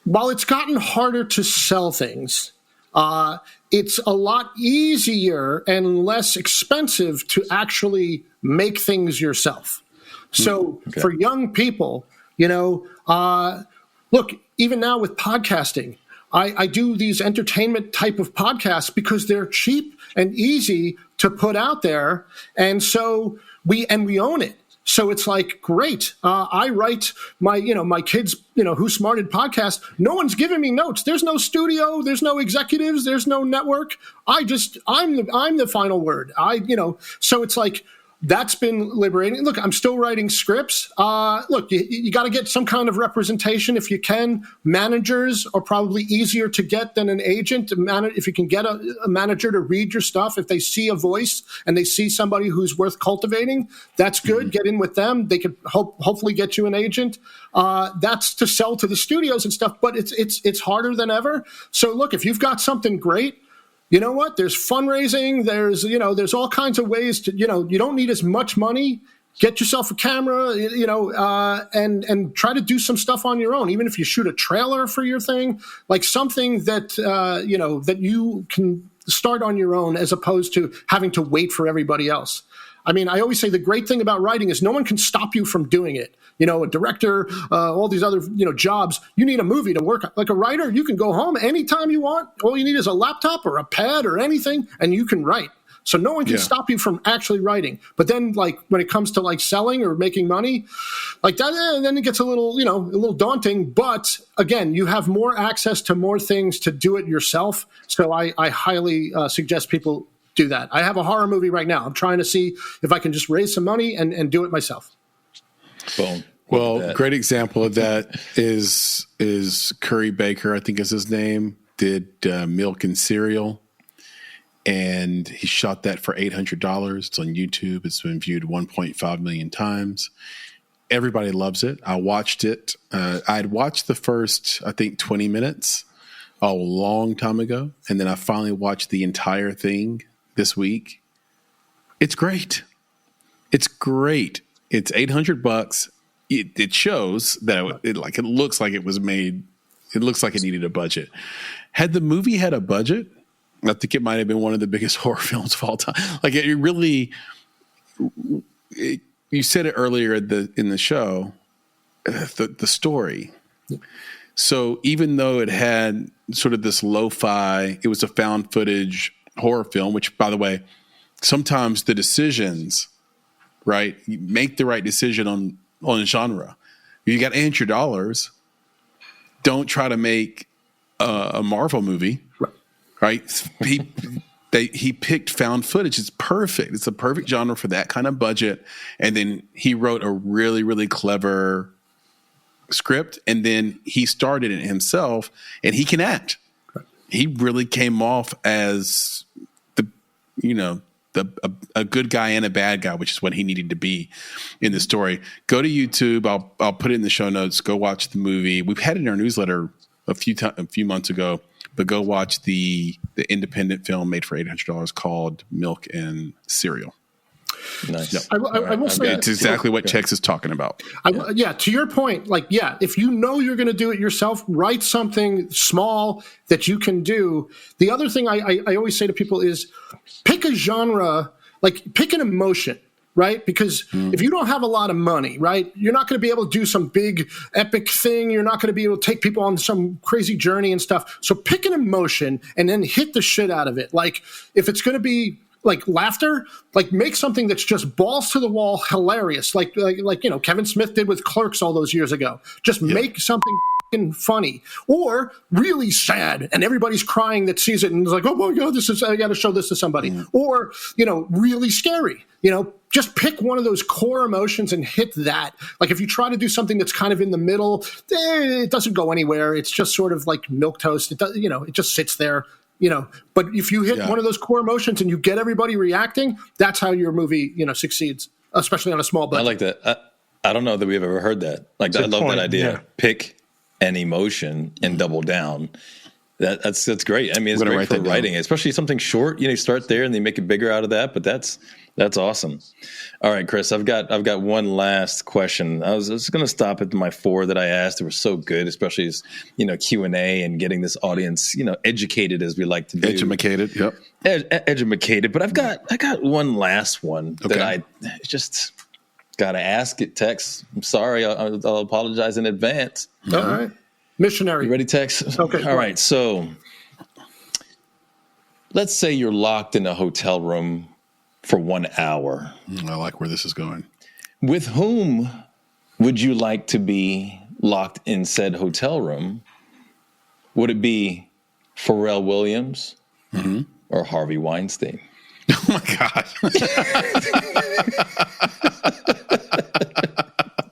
while it's gotten harder to sell things, it's a lot easier and less expensive to actually make things yourself. So for young people, look, even now with podcasting, I do these entertainment type of podcasts because they're cheap and easy to put out there. And so we own it. So it's like, great. I write my kids, Who Smarted podcast. No one's giving me notes. There's no studio. There's no executives. There's no network. I'm the final word. So it's like, that's been liberating. Look, I'm still writing scripts. Look, you got to get some kind of representation if you can. Managers are probably easier to get than an agent. If you can get a manager to read your stuff, if they see a voice and they see somebody who's worth cultivating, that's good. Mm-hmm. Get in with them. They could hopefully get you an agent. That's to sell to the studios and stuff, but it's harder than ever. So look, if you've got something great, you know what? There's fundraising. There's all kinds of ways to, you don't need as much money. Get yourself a camera, and try to do some stuff on your own. Even if you shoot a trailer for your thing, like something that, that you can start on your own as opposed to having to wait for everybody else. I mean, I always say the great thing about writing is no one can stop you from doing it. A director, all these other, jobs, you need a movie to work on. Like a writer, you can go home anytime you want. All you need is a laptop or a pad or anything, and you can write. So no one can stop you from actually writing. But then, like, when it comes to, like, selling or making money, like that, then it gets a little daunting. But, again, you have more access to more things to do it yourself. So I highly suggest people do that. I have a horror movie right now. I'm trying to see if I can just raise some money and do it myself. Boom. Well, great example of that is Curry Baker, I think is his name, did Milk and Cereal, and he shot that for $800. It's on YouTube. It's been viewed 1.5 million times. Everybody loves it. I watched it. I'd watched the first, I think, 20 minutes a long time ago, and then I finally watched the entire thing this week. It's great. It's great. It's $800. It shows that it looks like it was made. It looks like it needed a budget. Had the movie had a budget, I think it might have been one of the biggest horror films of all time. Like it really. You said it earlier in the show, the story. So even though it had sort of this lo-fi, it was a found footage horror film. Which, by the way, sometimes the decisions, right? You make the right decision on genre. You got $800. Don't try to make a Marvel movie, right? He picked found footage. It's perfect. It's a perfect genre for that kind of budget. And then he wrote a really, really clever script. And then he started it himself. And he can act. He really came off as a good guy and a bad guy, which is what he needed to be in the story. Go to YouTube. I'll put it in the show notes. Go watch the movie. We've had it in our newsletter a few months ago, but go watch the independent film made for $800 called Milk and Cereal. Nice. Yep. I will say it's exactly what Tex is talking about. To your point, if you know you're going to do it yourself, write something small that you can do. The other thing I always say to people is pick a genre, pick an emotion, right? Because if you don't have a lot of money, right, you're not going to be able to do some big epic thing. You're not going to be able to take people on some crazy journey and stuff. So pick an emotion and then hit the shit out of it. Like if it's going to be laughter, make something that's just balls to the wall, hilarious. Like Kevin Smith did with Clerks all those years ago. Just make something funny or really sad and everybody's crying that sees it and is like, oh my God, I got to show this to somebody. Or, really scary, just pick one of those core emotions and hit that. Like if you try to do something that's kind of in the middle, it doesn't go anywhere. It's just sort of like milquetoast. It does, it just sits there. But if you hit one of those core emotions and you get everybody reacting, that's how your movie, succeeds, especially on a small budget. I like that. I don't know that we've ever heard that. I love that idea. Yeah. Pick an emotion and double down. That's great. I mean, it's great for writing, especially something short. You start there and then make it bigger out of that. But that's awesome. All right, Chris, I've got one last question. I was going to stop at my 4 that I asked. They were so good, especially as Q&A and getting this audience educated as we like to do. Educated, yep. Educated. But I got one last one that I just got to ask it. Tex, I'm sorry. I'll apologize in advance. All right. Missionary. You ready, Tex? Okay. All right. So let's say you're locked in a hotel room for 1 hour. I like where this is going. With whom would you like to be locked in said hotel room? Would it be Pharrell Williams or Harvey Weinstein? Oh my God.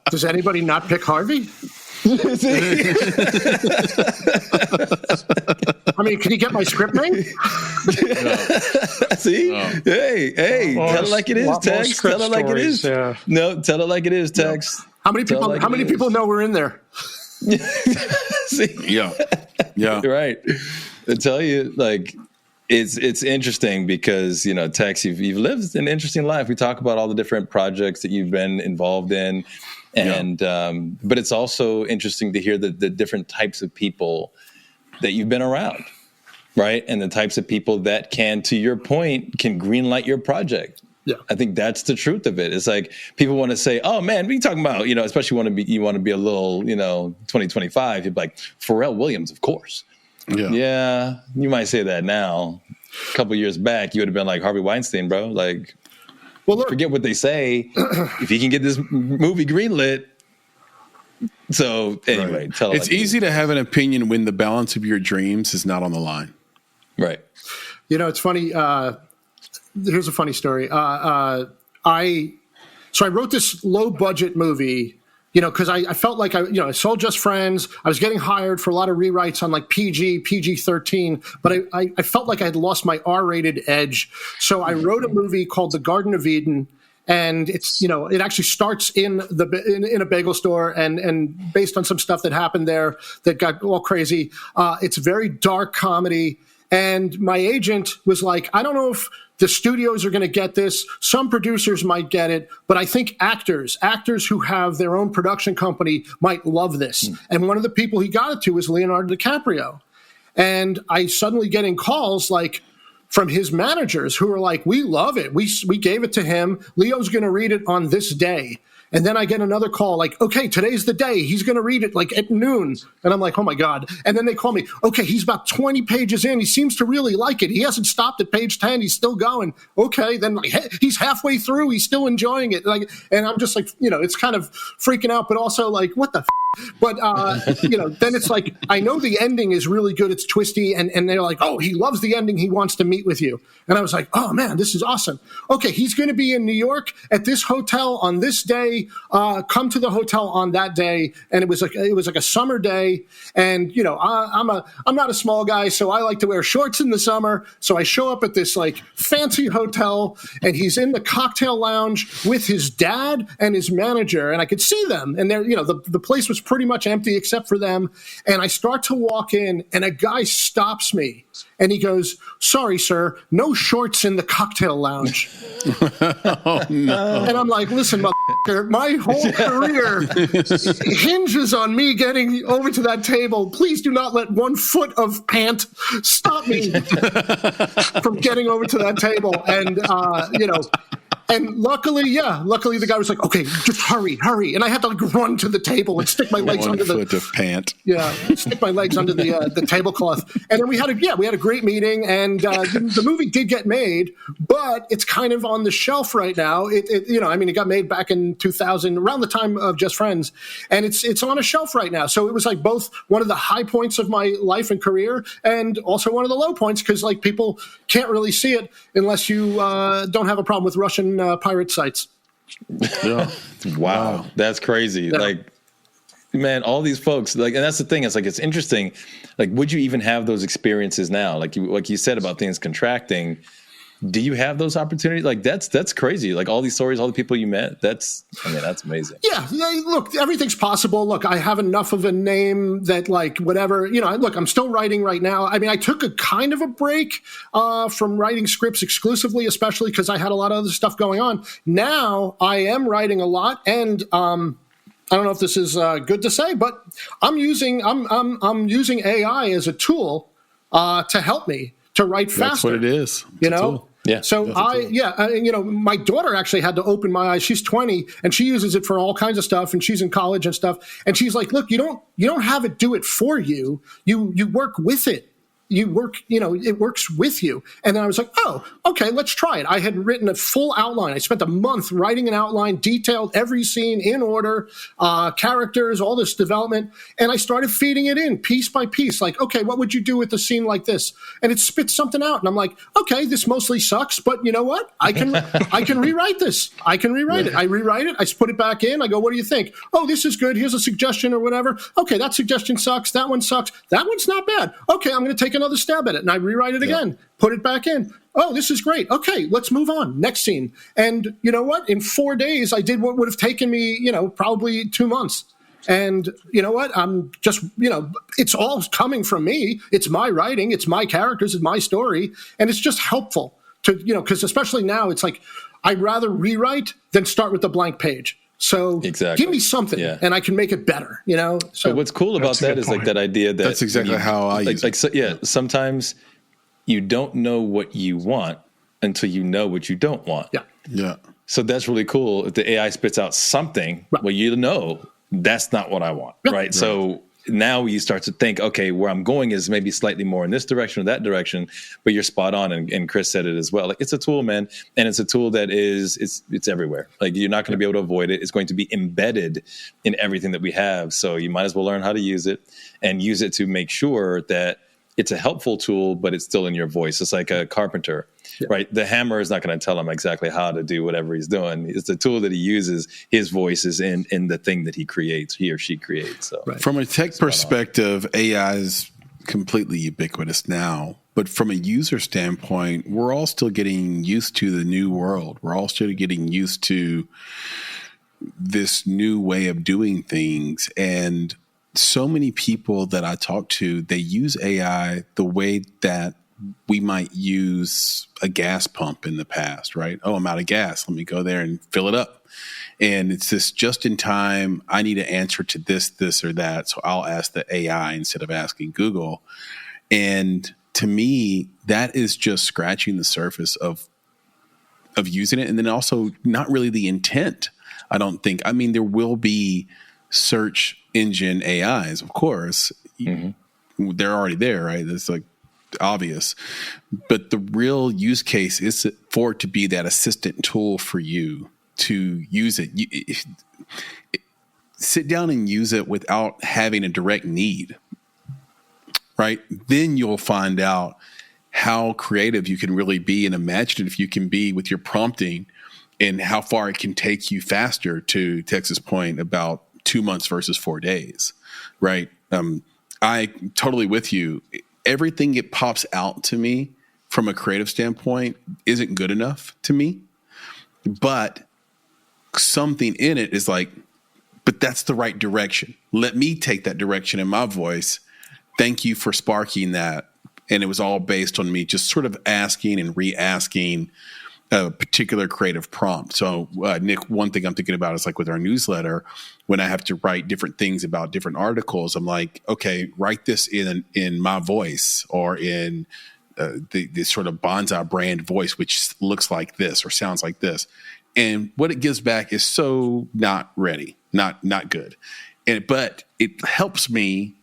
Does anybody not pick Harvey? I mean, can you get my script name? See? Hey, tell it like it is, Tex. Tell it like it is. Yeah. No, tell it like it is, Tex. How many people know we're in there? See? Yeah. You're right. I tell you, like, it's interesting because, you know, Tex, you've lived an interesting life. We talk about all the different projects that you've been involved in. And but it's also interesting to hear the different types of people that you've been around, right? And the types of people that can, to your point, can greenlight your project. Yeah, I think that's the truth of it. It's like people want to say, "Oh man, what are you talking about?" You know, especially you want to be a little, you know, 2025. You're like Pharrell Williams, of course. Yeah, you might say that now. A couple years back, you would have been like Harvey Weinstein, bro. Like, well, look, forget what they say. If he can get this movie greenlit. So anyway, right. It's easy to have an opinion when the balance of your dreams is not on the line. Right. You know, it's funny. Here's a funny story. I wrote this low budget movie, you know, because I felt like I sold Just Friends. I was getting hired for a lot of rewrites on like PG-13, but I felt like I had lost my R-rated edge. So I wrote a movie called The Garden of Eden. And it's, you know, it actually starts in a bagel store and based on some stuff that happened there that got all crazy. It's a very dark comedy. And my agent was like, I don't know if the studios are going to get this. Some producers might get it, but I think actors who have their own production company might love this. And one of the people he got it to was Leonardo DiCaprio. And I suddenly getting calls like, from his managers who are like, we love it. We gave it to him. Leo's going to read it on this day. And then I get another call like, okay, today's the day. He's going to read it like at noon. And I'm like, oh my God. And then they call me, okay, he's about 20 pages in. He seems to really like it. He hasn't stopped at page 10. He's still going. Okay. Then like, he's halfway through. He's still enjoying it. Like, and I'm just like, you know, it's kind of freaking out, but also like, what the f-? But, you know, then it's like, I know the ending is really good. It's twisty. And they're like, oh, he loves the ending. He wants to meet with you. And I was like, oh man, this is awesome. Okay. He's going to be in New York at this hotel on this day. Come to the hotel on that day. And it was like a summer day. And, you know, I'm not a small guy, so I like to wear shorts in the summer. So I show up at this like fancy hotel and he's in the cocktail lounge with his dad and his manager. And I could see them. And they're, you know, the place was pretty much empty except for them. And I start to walk in and a guy stops me and he goes, sorry, sir, no shorts in the cocktail lounge. Oh, no. And I'm like, listen, motherfucker, my whole career hinges on me getting over to that table. Please do not let 1 foot of pant stop me from getting over to that table. And, you know, and luckily the guy was like, okay, just hurry. And I had to like run to the table and stick my legs under the 1 foot of pant. Yeah, stick my legs under the tablecloth. And then we had a great meeting, and the movie did get made, but it's kind of on the shelf right now. It got made back in 2000, around the time of Just Friends, and it's on a shelf right now. So it was like both one of the high points of my life and career, and also one of the low points because like people can't really see it unless you don't have a problem with Russian pirate sites. Yeah. Wow. That's crazy. Yeah. Like, man, all these folks, like, and that's the thing. It's like, it's interesting. Like, would you even have those experiences now? Like you said about things contracting. Do you have those opportunities? Like, that's crazy. Like all these stories, all the people you met, that's amazing. Yeah. Look, everything's possible. Look, I have enough of a name that like whatever, you know, look, I'm still writing right now. I mean, I took a kind of a break from writing scripts exclusively, especially because I had a lot of other stuff going on. Now I am writing a lot, and I don't know if this is good to say, but I'm using AI as a tool to help me to write faster. That's what it is. You know, Yeah. So my daughter actually had to open my eyes. She's 20 and she uses it for all kinds of stuff, and she's in college and stuff. And she's like, look, you don't have it do it for you. You work with it. It works with you. And then I was like, oh, okay, let's try it. I had written a full outline. I spent a month writing an outline, detailed every scene in order, characters, all this development. And I started feeding it in piece by piece. Like, okay, what would you do with a scene like this? And it spits something out. And I'm like, okay, this mostly sucks, but you know what? I can rewrite this. I can rewrite it. I rewrite it. I put it back in. I go, what do you think? Oh, this is good. Here's a suggestion or whatever. Okay, that suggestion sucks. That one sucks. That one's not bad. Okay, I'm going to take another stab at it, and I rewrite it again, put it back in. Oh, this is great. Okay, let's move on. Next scene. And you know what? In 4 days, I did what would have taken me, probably 2 months. And you know what? I'm just, it's all coming from me. It's my writing. It's my characters. It's my story. And it's just helpful to, because especially now, it's like, I'd rather rewrite than start with the blank page. So give me something and I can make it better, So what's cool about that is like that idea that that's exactly how I use it. Sometimes you don't know what you want until you know what you don't want. Yeah. So that's really cool. If the AI spits out something, well, that's not what I want. Right. So now you start to think, okay, where I'm going is maybe slightly more in this direction or that direction, but you're spot on. And Chris said it as well. Like, it's a tool, man. And it's a tool that it's everywhere. Like, you're not going to be able to avoid it. It's going to be embedded in everything that we have. So you might as well learn how to use it and use it to make sure that it's a helpful tool, but it's still in your voice. It's like a carpenter, right? The hammer is not going to tell him exactly how to do whatever he's doing. It's the tool that he uses. His voice is in the thing that he creates, he or she creates. So from a tech perspective, AI is completely ubiquitous now. But from a user standpoint, we're all still getting used to the new world. We're all still getting used to this new way of doing things. And so many people that I talk to, they use AI the way that we might use a gas pump in the past, right? Oh, I'm out of gas. Let me go there and fill it up. And it's this just in time, I need an answer to this, or that. So I'll ask the AI instead of asking Google. And to me, that is just scratching the surface of using it. And then also not really the intent, I don't think. I mean, there will be search engine AIs, of course. They're already there, right? That's like obvious. But the real use case is for it to be that assistant tool for you to use it. Sit down and use it without having a direct need, right? Then you'll find out how creative you can really be and imaginative you can be with your prompting, and how far it can take you faster, to Texas' point about 2 months versus 4 days, right? I totally with you. Everything it pops out to me from a creative standpoint isn't good enough to me, but something in it is like, but that's the right direction. Let me take that direction in my voice. Thank you for sparking that. And it was all based on me just sort of asking and re-asking a particular creative prompt. So, Nick, one thing I'm thinking about is like with our newsletter, when I have to write different things about different articles, I'm like, okay, write this in my voice, or in the sort of bonsai brand voice, which looks like this or sounds like this. And what it gives back is so not ready, not good. But it helps me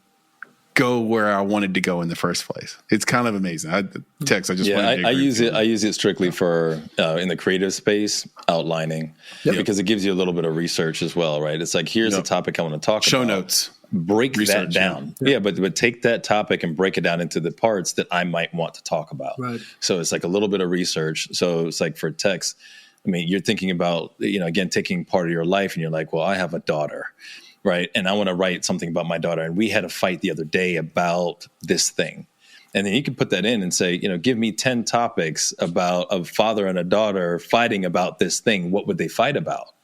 go where I wanted to go in the first place. It's kind of amazing. I use it strictly for in the creative space, outlining, because it gives you a little bit of research as well, right? It's like, here's a topic I want to talk about. Show notes. Break research, that down. But take that topic and break it down into the parts that I might want to talk about. Right. So it's like a little bit of research. So it's like for text, I mean, you're thinking about, again, taking part of your life, and you're like, well, I have a daughter. Right. And I want to write something about my daughter. And we had a fight the other day about this thing. And then you can put that in and say, give me 10 topics about a father and a daughter fighting about this thing. What would they fight about?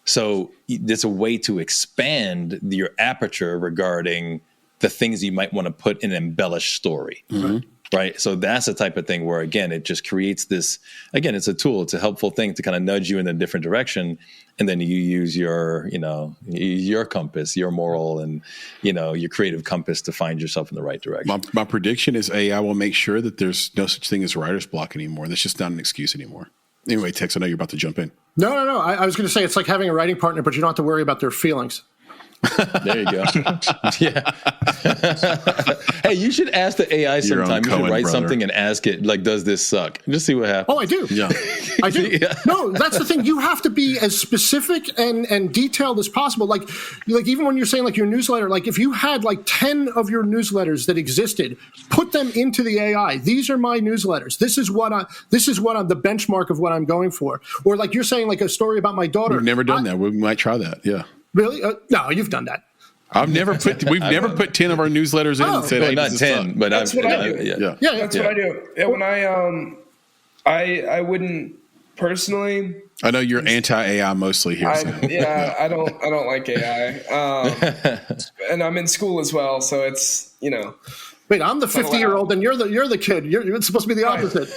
So there's a way to expand your aperture regarding the things you might want to put in an embellished story. Mm-hmm. Right. So that's the type of thing where, again, it just creates this, again, it's a tool. It's a helpful thing to kind of nudge you in a different direction. And then you use your, your compass, your moral and, your creative compass to find yourself in the right direction. My prediction is AI will make sure that there's no such thing as writer's block anymore. That's just not an excuse anymore. Anyway, Tex, I know you're about to jump in. No. I was going to say it's like having a writing partner, but you don't have to worry about their feelings. There you go. Yeah. Hey, you should ask the AI sometime. You should write something and ask it, like, does this suck? Just see what happens. Oh, I do. Yeah. I do. Yeah. No, that's the thing. You have to be as specific and detailed as possible. Like even when you're saying like your newsletter, like if you had like 10 of your newsletters that existed, put them into the AI. These are my newsletters. This is what I'm the benchmark of what I'm going for. Or like you're saying like a story about my daughter. We've never done that. We might try that. Yeah. Really? No, you've done that. We've never put 10 of our newsletters in and said, well, hey, not 10, but that's what I do. Yeah. That's what I do. Yeah, when I wouldn't personally. I know you're anti-AI mostly here. So. I don't like AI. And I'm in school as well, so it's, Wait, I'm the 50-year-old and you're the kid. You're supposed to be the opposite.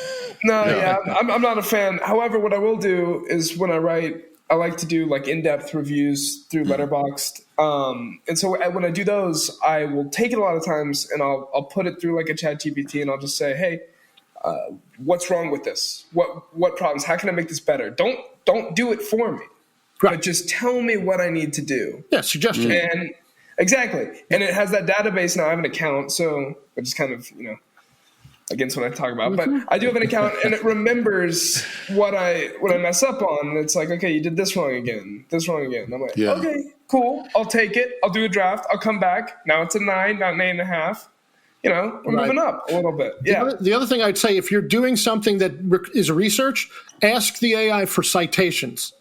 No, I'm not a fan. However, what I will do is when I write, I like to do like in-depth reviews through Letterboxd. And so when I do those, I will take it a lot of times and I'll put it through like a ChatGPT and I'll just say, hey, what's wrong with this? What problems? How can I make this better? Don't do it for me, right. But just tell me what I need to do. Yeah, suggestion. And exactly. And it has that database now. I have an account, so I just kind of, against what I talk about, but I do have an account and it remembers what I mess up on. It's like, okay, you did this wrong again. I'm like, okay, cool. I'll take it. I'll do a draft. I'll come back. Now it's a 9, not an 8.5. We're moving up a little bit. Yeah. The other thing I'd say, if you're doing something that is research, ask the AI for citations.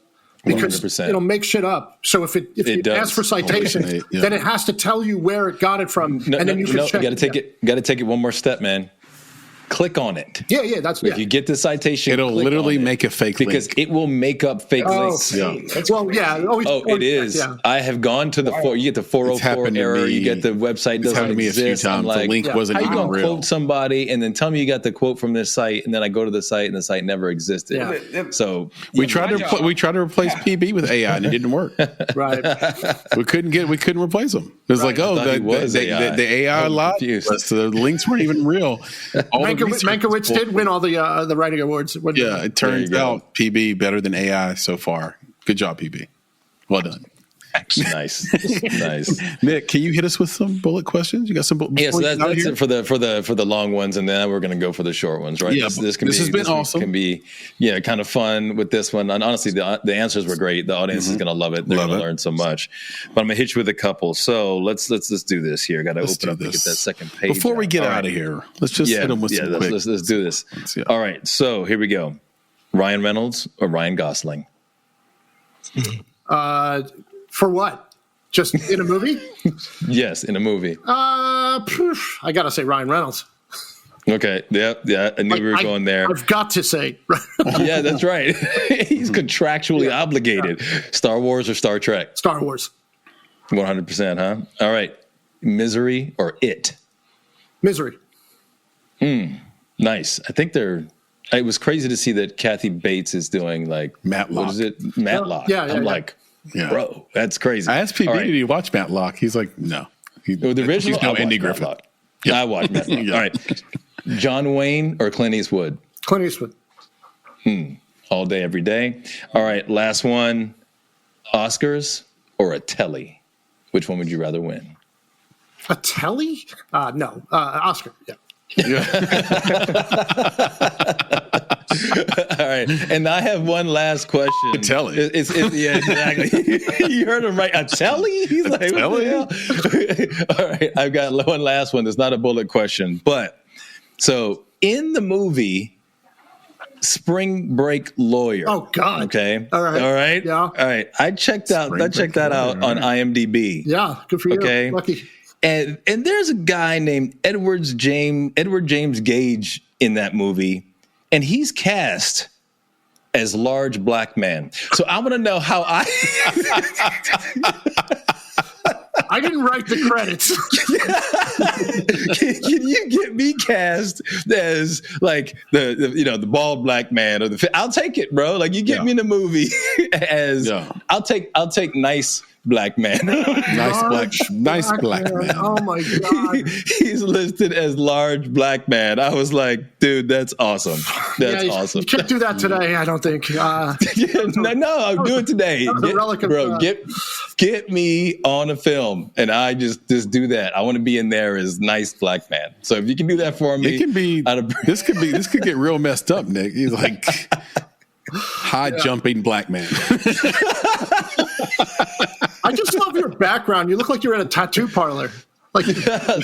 Because 100%. It'll make shit up. So if it asks for citations, then it has to tell you where it got it from, and then you can check. You got to take it one more step, man. Click on it. Yeah, that's if you get the citation, it'll literally make a fake link. Because it will make up fake links. It is. Yeah. I have gone to the you get the 404 error. You get the website doesn't exist. I'm like, the link wasn't even real. How you gonna quote somebody and then tell me you got the quote from this site, and then I go to the site and the site never existed. Yeah. So we tried to replace PB with AI and it didn't work. Right. we couldn't replace them. It was like, the AI lied. The links weren't even real. Mankiewicz did win all the writing awards. Yeah, it turns out PB better than AI so far. Good job, PB. Well done. Nice. Nick, can you hit us with some bullet questions? You got some bullet? Yes, that's it for the long ones, and then we're going to go for the short ones, right? Yeah, this has been awesome. Can be kind of fun with this one. And honestly, the answers were great. The audience is going to love it. They're going to learn so much. But I'm going to hit you with a couple. So let's do this here. Got to open up and get that second page. Before we get out of here, let's just hit them with some quick. Let's do this. All right. So here we go. Ryan Reynolds or Ryan Gosling? For what? Just in a movie? Yes, in a movie. I gotta say Ryan Reynolds. Okay. Yeah. I knew we were going there. I've got to say. Yeah, that's right. He's contractually obligated. Yeah. Star Wars or Star Trek? Star Wars. 100%, huh? All right. Misery or It? Misery. Nice. I think it was crazy to see that Kathy Bates is doing like Matlock. What is it? Matlock. I'm like, bro, that's crazy. I asked PB, did he watch Matlock? He's like, no. The original, he's no Andy Griffith. Yep. I watched Matlock. All right. John Wayne or Clint Eastwood? Clint Eastwood. All day, every day. All right. Last one. Oscars or a telly? Which one would you rather win? A telly? No. Oscar. Yeah. All right, and I have one last question. A telly. Yeah, exactly. You heard him right. A telly? He's like, what the hell? All right, I've got one last one. It's not a bullet question, but so in the movie Spring Break Lawyer. Oh God. Okay. All right. Yeah. All right. I checked that out on IMDb. Yeah. Good for you. Okay. Lucky. And there's a guy named Edward James Gage in that movie, and he's cast as large black man. So I want to know how I didn't write the credits. Can you get me cast as like the bald black man or I'll take it, bro. Like you get me in the movie as I'll take nice black man. nice black man. Oh my God. He's listed as large black man. I was like, dude, that's awesome. That's awesome. You can't do that today, I don't think. No, I'll do it today. Get me on a film, and I just do that. I want to be in there as nice black man. So if you can do that for me, it can be. This could get real messed up, Nick. He's like high jumping black man. I just love your background. You look like you're in a tattoo parlor. Like,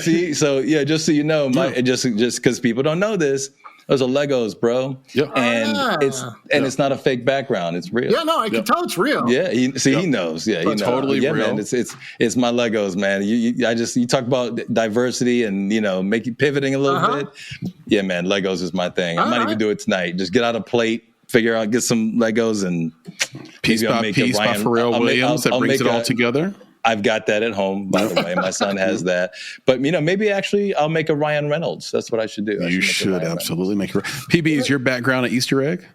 see, so just so you know, just because people don't know this, those are Legos, bro. Yep. And it's not a fake background. It's real. Yeah, no, I can tell it's real. Yeah, he knows. Yeah, he knows. Totally real. Man, it's my Legos, man. You talk about diversity and pivoting a little bit. Yeah, man, Legos is my thing. I might even do it tonight. Just get out a plate. Get some Legos and Piece by Piece by Pharrell Williams that brings it all together. I've got that at home, by the way. My son has that. But, maybe actually I'll make a Ryan Reynolds. That's what I should do. You should absolutely make it. PB, is your background an Easter egg?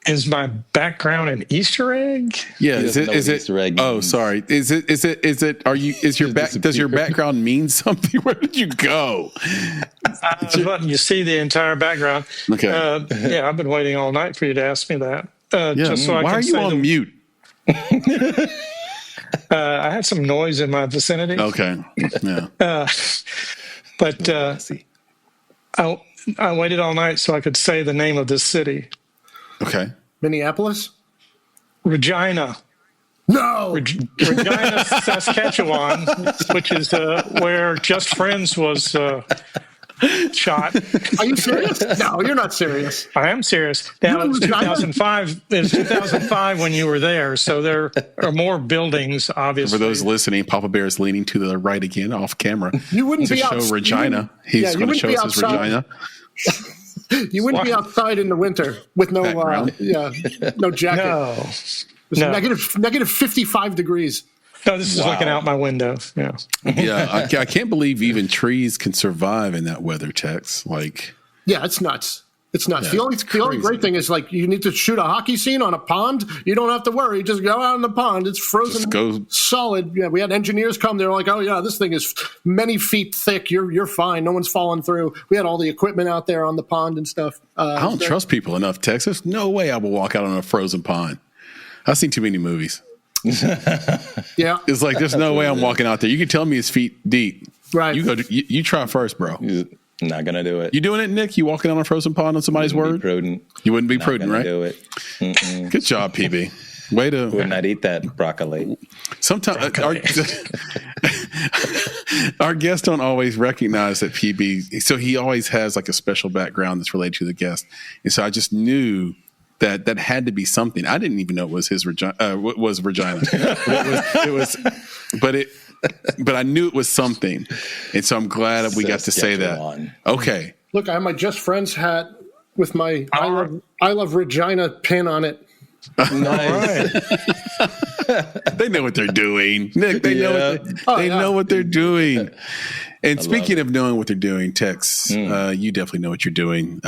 Is my background an Easter egg? Yeah, is it? Easter egg oh, sorry. Is it? Does your background mean something? Where did you go? I was letting you see the entire background. Okay. I've been waiting all night for you to ask me that. Just so why are you on mute? I had some noise in my vicinity. Okay. Yeah. But I waited all night so I could say the name of this city. Okay. Minneapolis? Regina. No. Regina, Saskatchewan, which is where Just Friends was shot. Are you serious? No, you're not serious. I am serious. Now, it was 2005. It was 2005 when you were there, so there are more buildings, obviously. For those listening, Papa Bear is leaning to the right again, off camera. You wouldn't to be show Regina. He's going to show us his Regina. You wouldn't be outside in the winter with no jacket. No. It's negative 55 degrees. No, this is looking out my window. Yeah. Yeah, I can't believe even trees can survive in that weather, Tex. Yeah, it's nuts. It's nuts. Yeah, the only great thing is you need to shoot a hockey scene on a pond. You don't have to worry. Just go out in the pond. It's frozen solid. Yeah, we had engineers come. They're like, oh yeah, this thing is many feet thick. You're fine. No one's falling through. We had all the equipment out there on the pond and stuff. I don't trust people enough, Tex. There's no way I will walk out on a frozen pond. I've seen too many movies. Yeah. It's like there's no way I'm walking out there. You can tell me it's feet deep. Right. You try first, bro. Not gonna do it. You doing it, Nick? You walking on a frozen pond on somebody's word? Prudent. You wouldn't be prudent, right? Do it. Mm-mm. Good job, PB. Way to. Would not eat that broccoli. Sometimes our guests don't always recognize that PB. So he always has like a special background that's related to the guest, and so I just knew that had to be something. I didn't even know it was his Regina. But I knew it was something, and so I'm glad we got to say that. Okay. Look, I have my Just Friends hat with my I love Regina pin on it. Nice. They know what they're doing, Nick. They know what they're doing. And speaking of knowing what they're doing, Tex, you definitely know what you're doing.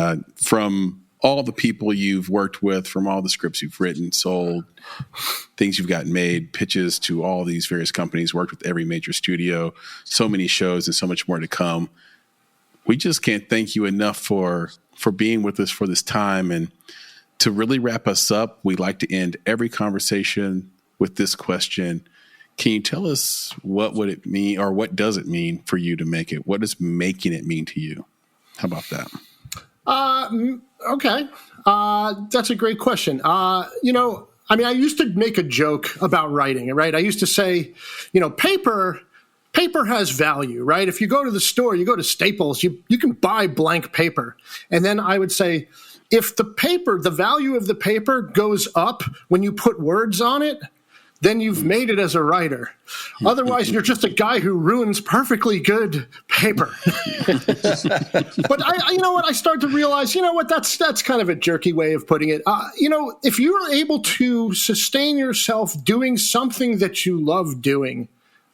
From all the people you've worked with, from all the scripts you've written, sold, things you've gotten made, pitches to all these various companies, worked with every major studio, so many shows and so much more to come. We just can't thank you enough for being with us for this time. And to really wrap us up, we like to end every conversation with this question. Can you tell us what would it mean, or what does it mean for you to make it? What does making it mean to you? How about that? Okay. That's a great question. I used to make a joke about writing, right? I used to say, paper has value, right? If you go to the store, you go to Staples, you can buy blank paper. And then I would say, if the value of the paper goes up when you put words on it, then you've made it as a writer. Otherwise, you're just a guy who ruins perfectly good paper. But you know what? I started to realize, you know what? That's kind of a jerky way of putting it. You know, if you're able to sustain yourself doing something that you love doing,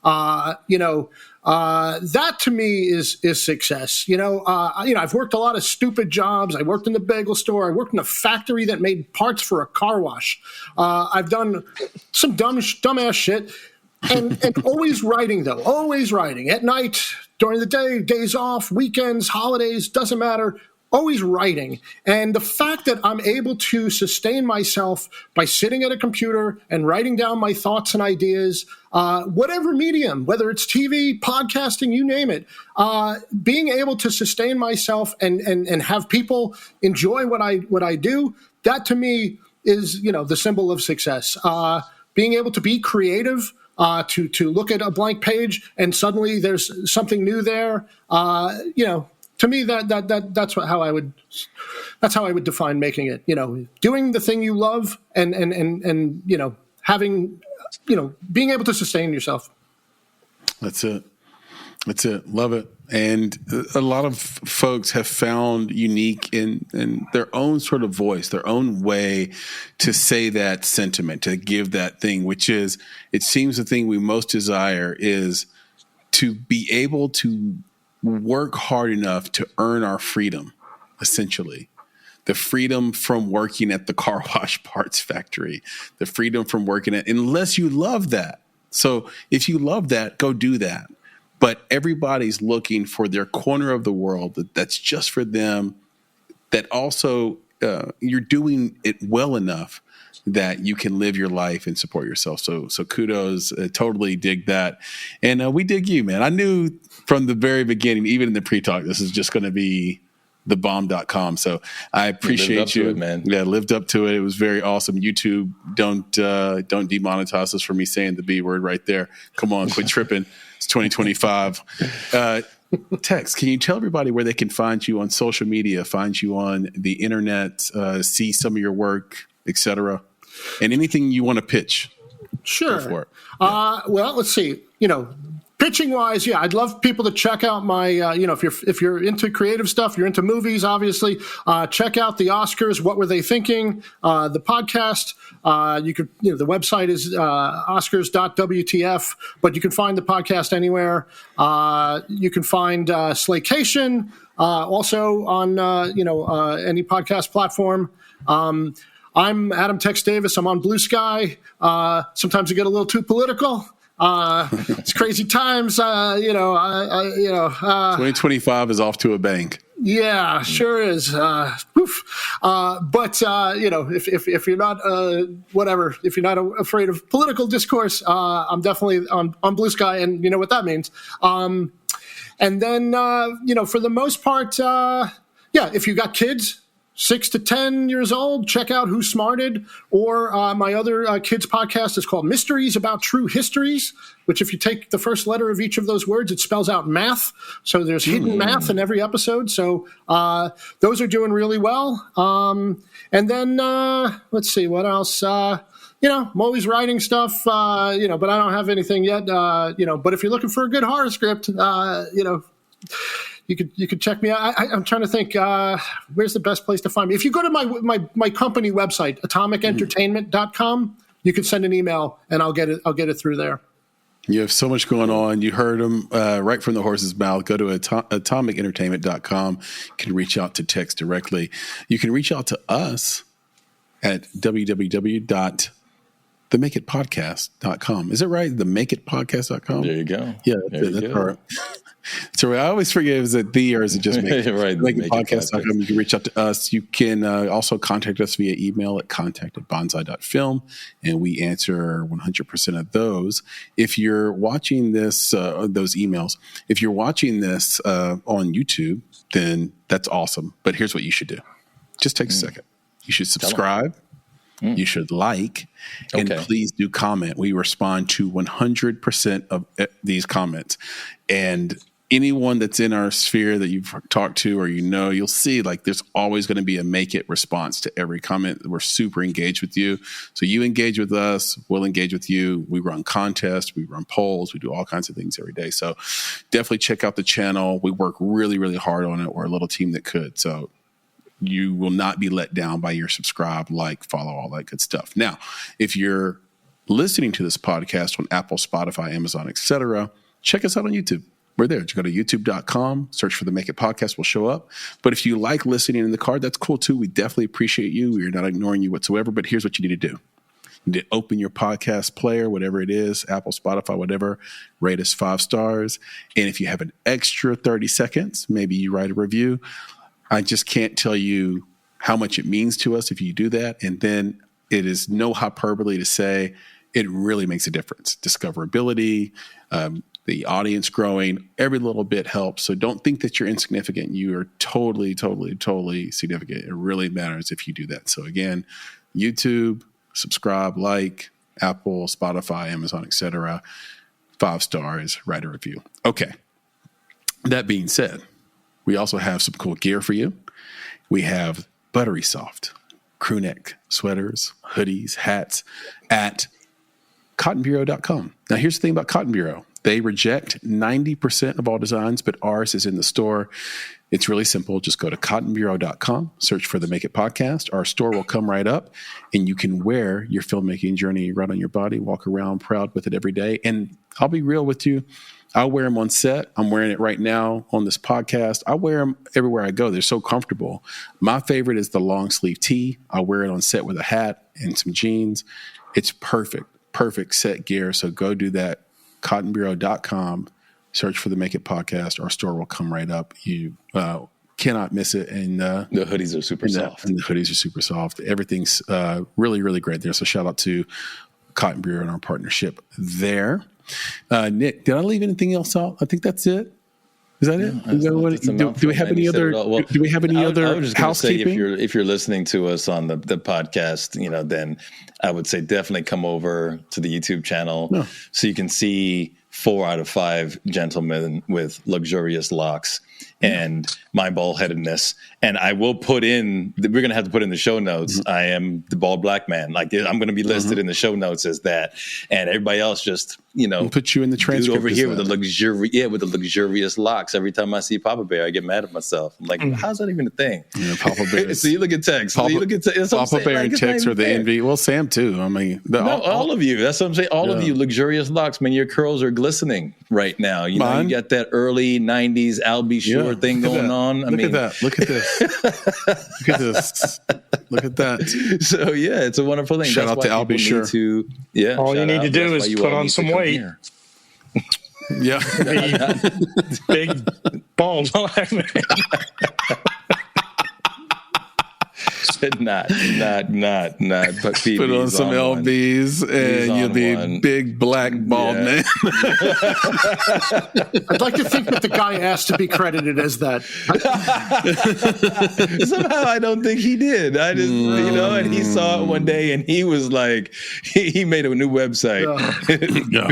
you know, that to me is success. You know, I've worked a lot of stupid jobs. I worked in the bagel store. I worked in a factory that made parts for a car wash. I've done some dumbass shit, and always writing though. Always writing at night, during the day, days off, weekends, holidays, doesn't matter. Always writing. And the fact that I'm able to sustain myself by sitting at a computer and writing down my thoughts and ideas, whatever medium, whether it's TV, podcasting, you name it, being able to sustain myself and have people enjoy what I do, that to me is, you know, the symbol of success. Being able to be creative, to look at a blank page and suddenly there's something new there, you know. To me, that's how I would define making it. You know, doing the thing you love and you know, having, you know, being able to sustain yourself. That's it. Love it. And a lot of folks have found unique in their own sort of voice, their own way to say that sentiment, to give that thing, which is, it seems the thing we most desire is to be able to work hard enough to earn our freedom, essentially. The freedom from working at the car wash parts factory, the freedom from working at, unless you love that. So if you love that, go do that. But everybody's looking for their corner of the world that's just for them, that also you're doing it well enough that you can live your life and support yourself. So kudos, totally dig that. And we dig you, man. I knew from the very beginning, even in the pre-talk, this is just going to be thebomb.com. So I appreciate you. It, man. Yeah, lived up to it. It was very awesome. YouTube, don't demonetize us for me saying the B word right there. Come on, quit tripping. It's 2025. Tex, can you tell everybody where they can find you on social media, find you on the internet, see some of your work, etc., and anything you want to pitch? Sure. Go for it. Yeah. Well, let's see. You know, pitching wise, yeah, I'd love people to check out my, you know, if you're into creative stuff, you're into movies, obviously, check out the Oscars. What were they thinking? The podcast, you could, you know, the website is oscars.wtf, but you can find the podcast anywhere. You can find Slaycation also on, you know, any podcast platform. I'm Adam Tex Davis. I'm on Blue Sky. Sometimes I get a little too political. It's crazy times, you know. 2025 is off to a bang. Yeah, sure is. But you know, if you're not whatever, if you're not afraid of political discourse, I'm definitely on Blue Sky, and you know what that means. And then you know, for the most part, yeah, if you got kids 6 to 10 years old, check out Who Smarted, or my other kids podcast is called Mysteries About True Histories, which if you take the first letter of each of those words, it spells out math. So there's hidden math in every episode. So those are doing really well. And then let's see, what else? You know, I'm always writing stuff, you know, but I don't have anything yet, you know, but if you're looking for a good horror script, you know, you could check me out. I'm trying to think, where's the best place to find me? If you go to my company website, atomicentertainment.com, you can send an email and I'll get it through there. You have so much going on. You heard them right from the horse's mouth. Go to atomicentertainment.com. You can reach out to Tex directly. You can reach out to us at www.themakeitpodcast.com. Is it right? Themakeitpodcast.com? There you go. Yeah, that's all right. So I always forget, is it the or is it just make it? Right, Makeitpodcast.com. You can reach out to us. You can also contact us via email at contact@bonsai.film, and we answer 100% of those. If you're watching this, those emails, if you're watching this on YouTube, then that's awesome. But here's what you should do. Just take a second. You should subscribe. You should like, and please do comment. We respond to 100% of these comments. And anyone that's in our sphere that you've talked to or you'll see like there's always going to be a make it response to every comment. We're super engaged with you. So you engage with us, we'll engage with you. We run contests, we run polls, we do all kinds of things every day. So definitely check out the channel. We work really, really hard on it. We're a little team that could. So you will not be let down by your subscribe, like, follow, all that good stuff. Now, if you're listening to this podcast on Apple, Spotify, Amazon, etc., check us out on YouTube. We're there. Just go to youtube.com, search for the Make It Podcast, will show up. But if you like listening in the car, that's cool too. We definitely appreciate you. We're not ignoring you whatsoever, but here's what you need to do. You need to open your podcast player, whatever it is, Apple, Spotify, whatever, rate us 5 stars. And if you have an extra 30 seconds, maybe you write a review. I just can't tell you how much it means to us if you do that. And then it is no hyperbole to say it really makes a difference. Discoverability, the audience growing, every little bit helps. So don't think that you're insignificant. You are totally, totally, totally significant. It really matters if you do that. So again, YouTube, subscribe, like, Apple, Spotify, Amazon, etc. 5 stars, write a review. Okay. That being said, we also have some cool gear for you. We have buttery soft crew neck sweaters, hoodies, hats at cottonbureau.com. Now, here's the thing about Cotton Bureau. They reject 90% of all designs, but ours is in the store. It's really simple. Just go to cottonbureau.com, search for the Make It Podcast. Our store will come right up, and you can wear your filmmaking journey right on your body, walk around proud with it every day. And I'll be real with you. I'll wear them on set. I'm wearing it right now on this podcast. I wear them everywhere I go. They're so comfortable. My favorite is the long sleeve tee. I'll wear it on set with a hat and some jeans. It's perfect set gear. So go do that. cottonbureau.com, search for the Make It Podcast. Our store will come right up. You cannot miss it. And the hoodies are super soft. And the hoodies are super soft. Everything's really, really great there. So shout out to Cotton Bureau and our partnership there. Nick, did I leave anything else out? I think that's it. Is that it? Do we have any other? Do we have any other housekeeping? Say if you're listening to us on the podcast, then I would say definitely come over to the YouTube channel so you can see 4 out of 5 gentlemen with luxurious locks and my bald-headedness. And I will we're going to have to put in the show notes. I am the bald black man. Like I'm going to be listed in the show notes as that. And everybody else just, put you in the transcript over here with the luxurious locks. Every time I see Papa Bear, I get mad at myself. I'm like, how's that even a thing? Yeah, Papa Bear. So you look at Tex. Papa Bear and Tex are the envy. Well, Sam too. I mean, all of you. That's what I'm saying. All of you, luxurious locks. Man, your curls are glistening right now. You got that early 90s Al B. Sure thing going on. Look at that. Look at this. Look at this. Look at that. So yeah, it's a wonderful thing. Shout out to Al B. Sure. All you need to do is put on some weight. Yeah. Big bald black man. Not. But put on some LBs and you'll be a big black bald man. I'd like to think that the guy asked to be credited as that. Somehow I don't think he did. I just, and he saw it one day and he was like, he made a new website,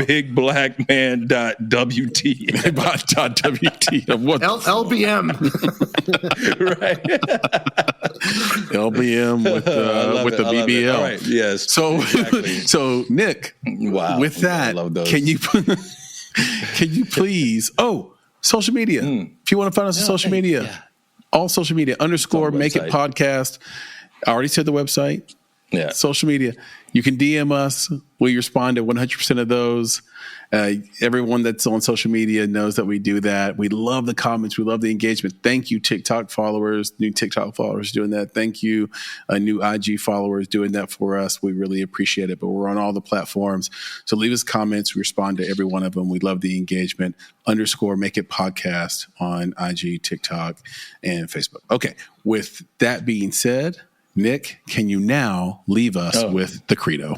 bigblackman.wt. .wt. What? LBM. Right. LBM with the BBL. All right. Yes. So, exactly. So Nick, with that, can you please? Oh, social media. If you want to find us on social media, all social media _ Make It Podcast. I already said the website. Yeah. Social media. You can DM us. We respond to 100% of those. Everyone that's on social media knows that we do that. We love the comments. We love the engagement. Thank you, TikTok followers, new TikTok followers doing that. Thank you, new IG followers doing that for us. We really appreciate it. But we're on all the platforms. So leave us comments. We respond to every one of them. We love the engagement. _ Make It Podcast on IG, TikTok, and Facebook. Okay. With that being said, Nick, can you now leave us with the credo?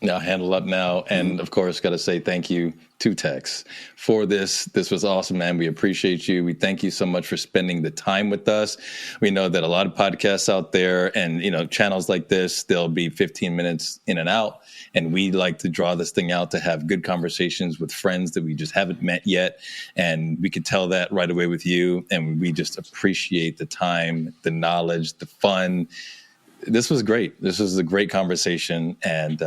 Now handle up now. And of course, got to say thank you to Tex for this. This was awesome, man. We appreciate you. We thank you so much for spending the time with us. We know that a lot of podcasts out there and, channels like this, they'll be 15 minutes in and out. And we like to draw this thing out to have good conversations with friends that we just haven't met yet. And we could tell that right away with you. And we just appreciate the time, the knowledge, the fun. This was great. This was a great conversation. And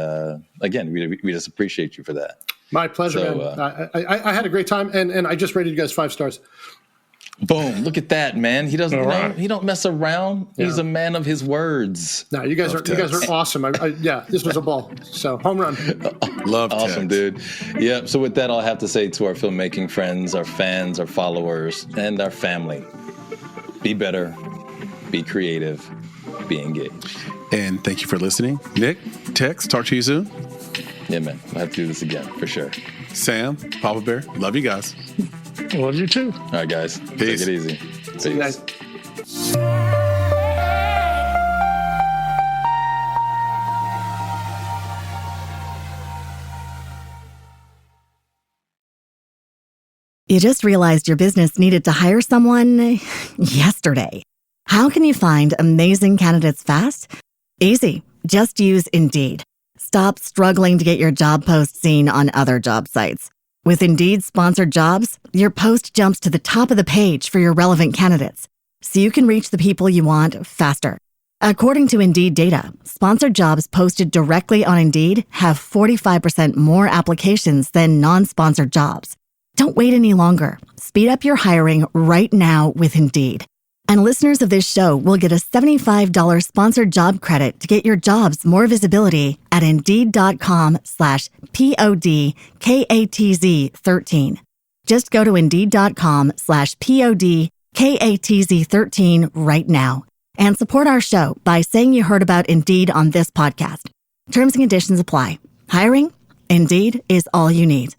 again, we just appreciate you for that. My pleasure, man. I had a great time, and I just rated you guys 5 stars. Boom. Look at that, man. He doesn't he don't mess around. Yeah. He's a man of his words. No, you guys are awesome. This was a ball. So home run. Love awesome, dude. Yeah. So with that, I'll have to say to our filmmaking friends, our fans, our followers, and our family, be better, be creative, be engaged. And thank you for listening. Nick, Tex, talk to you soon. Yeah, man. We'll have to do this again for sure. Sam, Papa Bear, love you guys. Love you too. All right, guys. Peace. Take it easy. See you guys. You just realized your business needed to hire someone yesterday. How can you find amazing candidates fast? Easy. Just use Indeed. Stop struggling to get your job post seen on other job sites. With Indeed sponsored jobs, your post jumps to the top of the page for your relevant candidates, so you can reach the people you want faster. According to Indeed data, sponsored jobs posted directly on Indeed have 45% more applications than non-sponsored jobs. Don't wait any longer. Speed up your hiring right now with Indeed. And listeners of this show will get a $75 sponsored job credit to get your jobs more visibility at Indeed.com/PODKATZ13. Just go to Indeed.com/PODKATZ13 right now and support our show by saying you heard about Indeed on this podcast. Terms and conditions apply. Hiring? Indeed is all you need.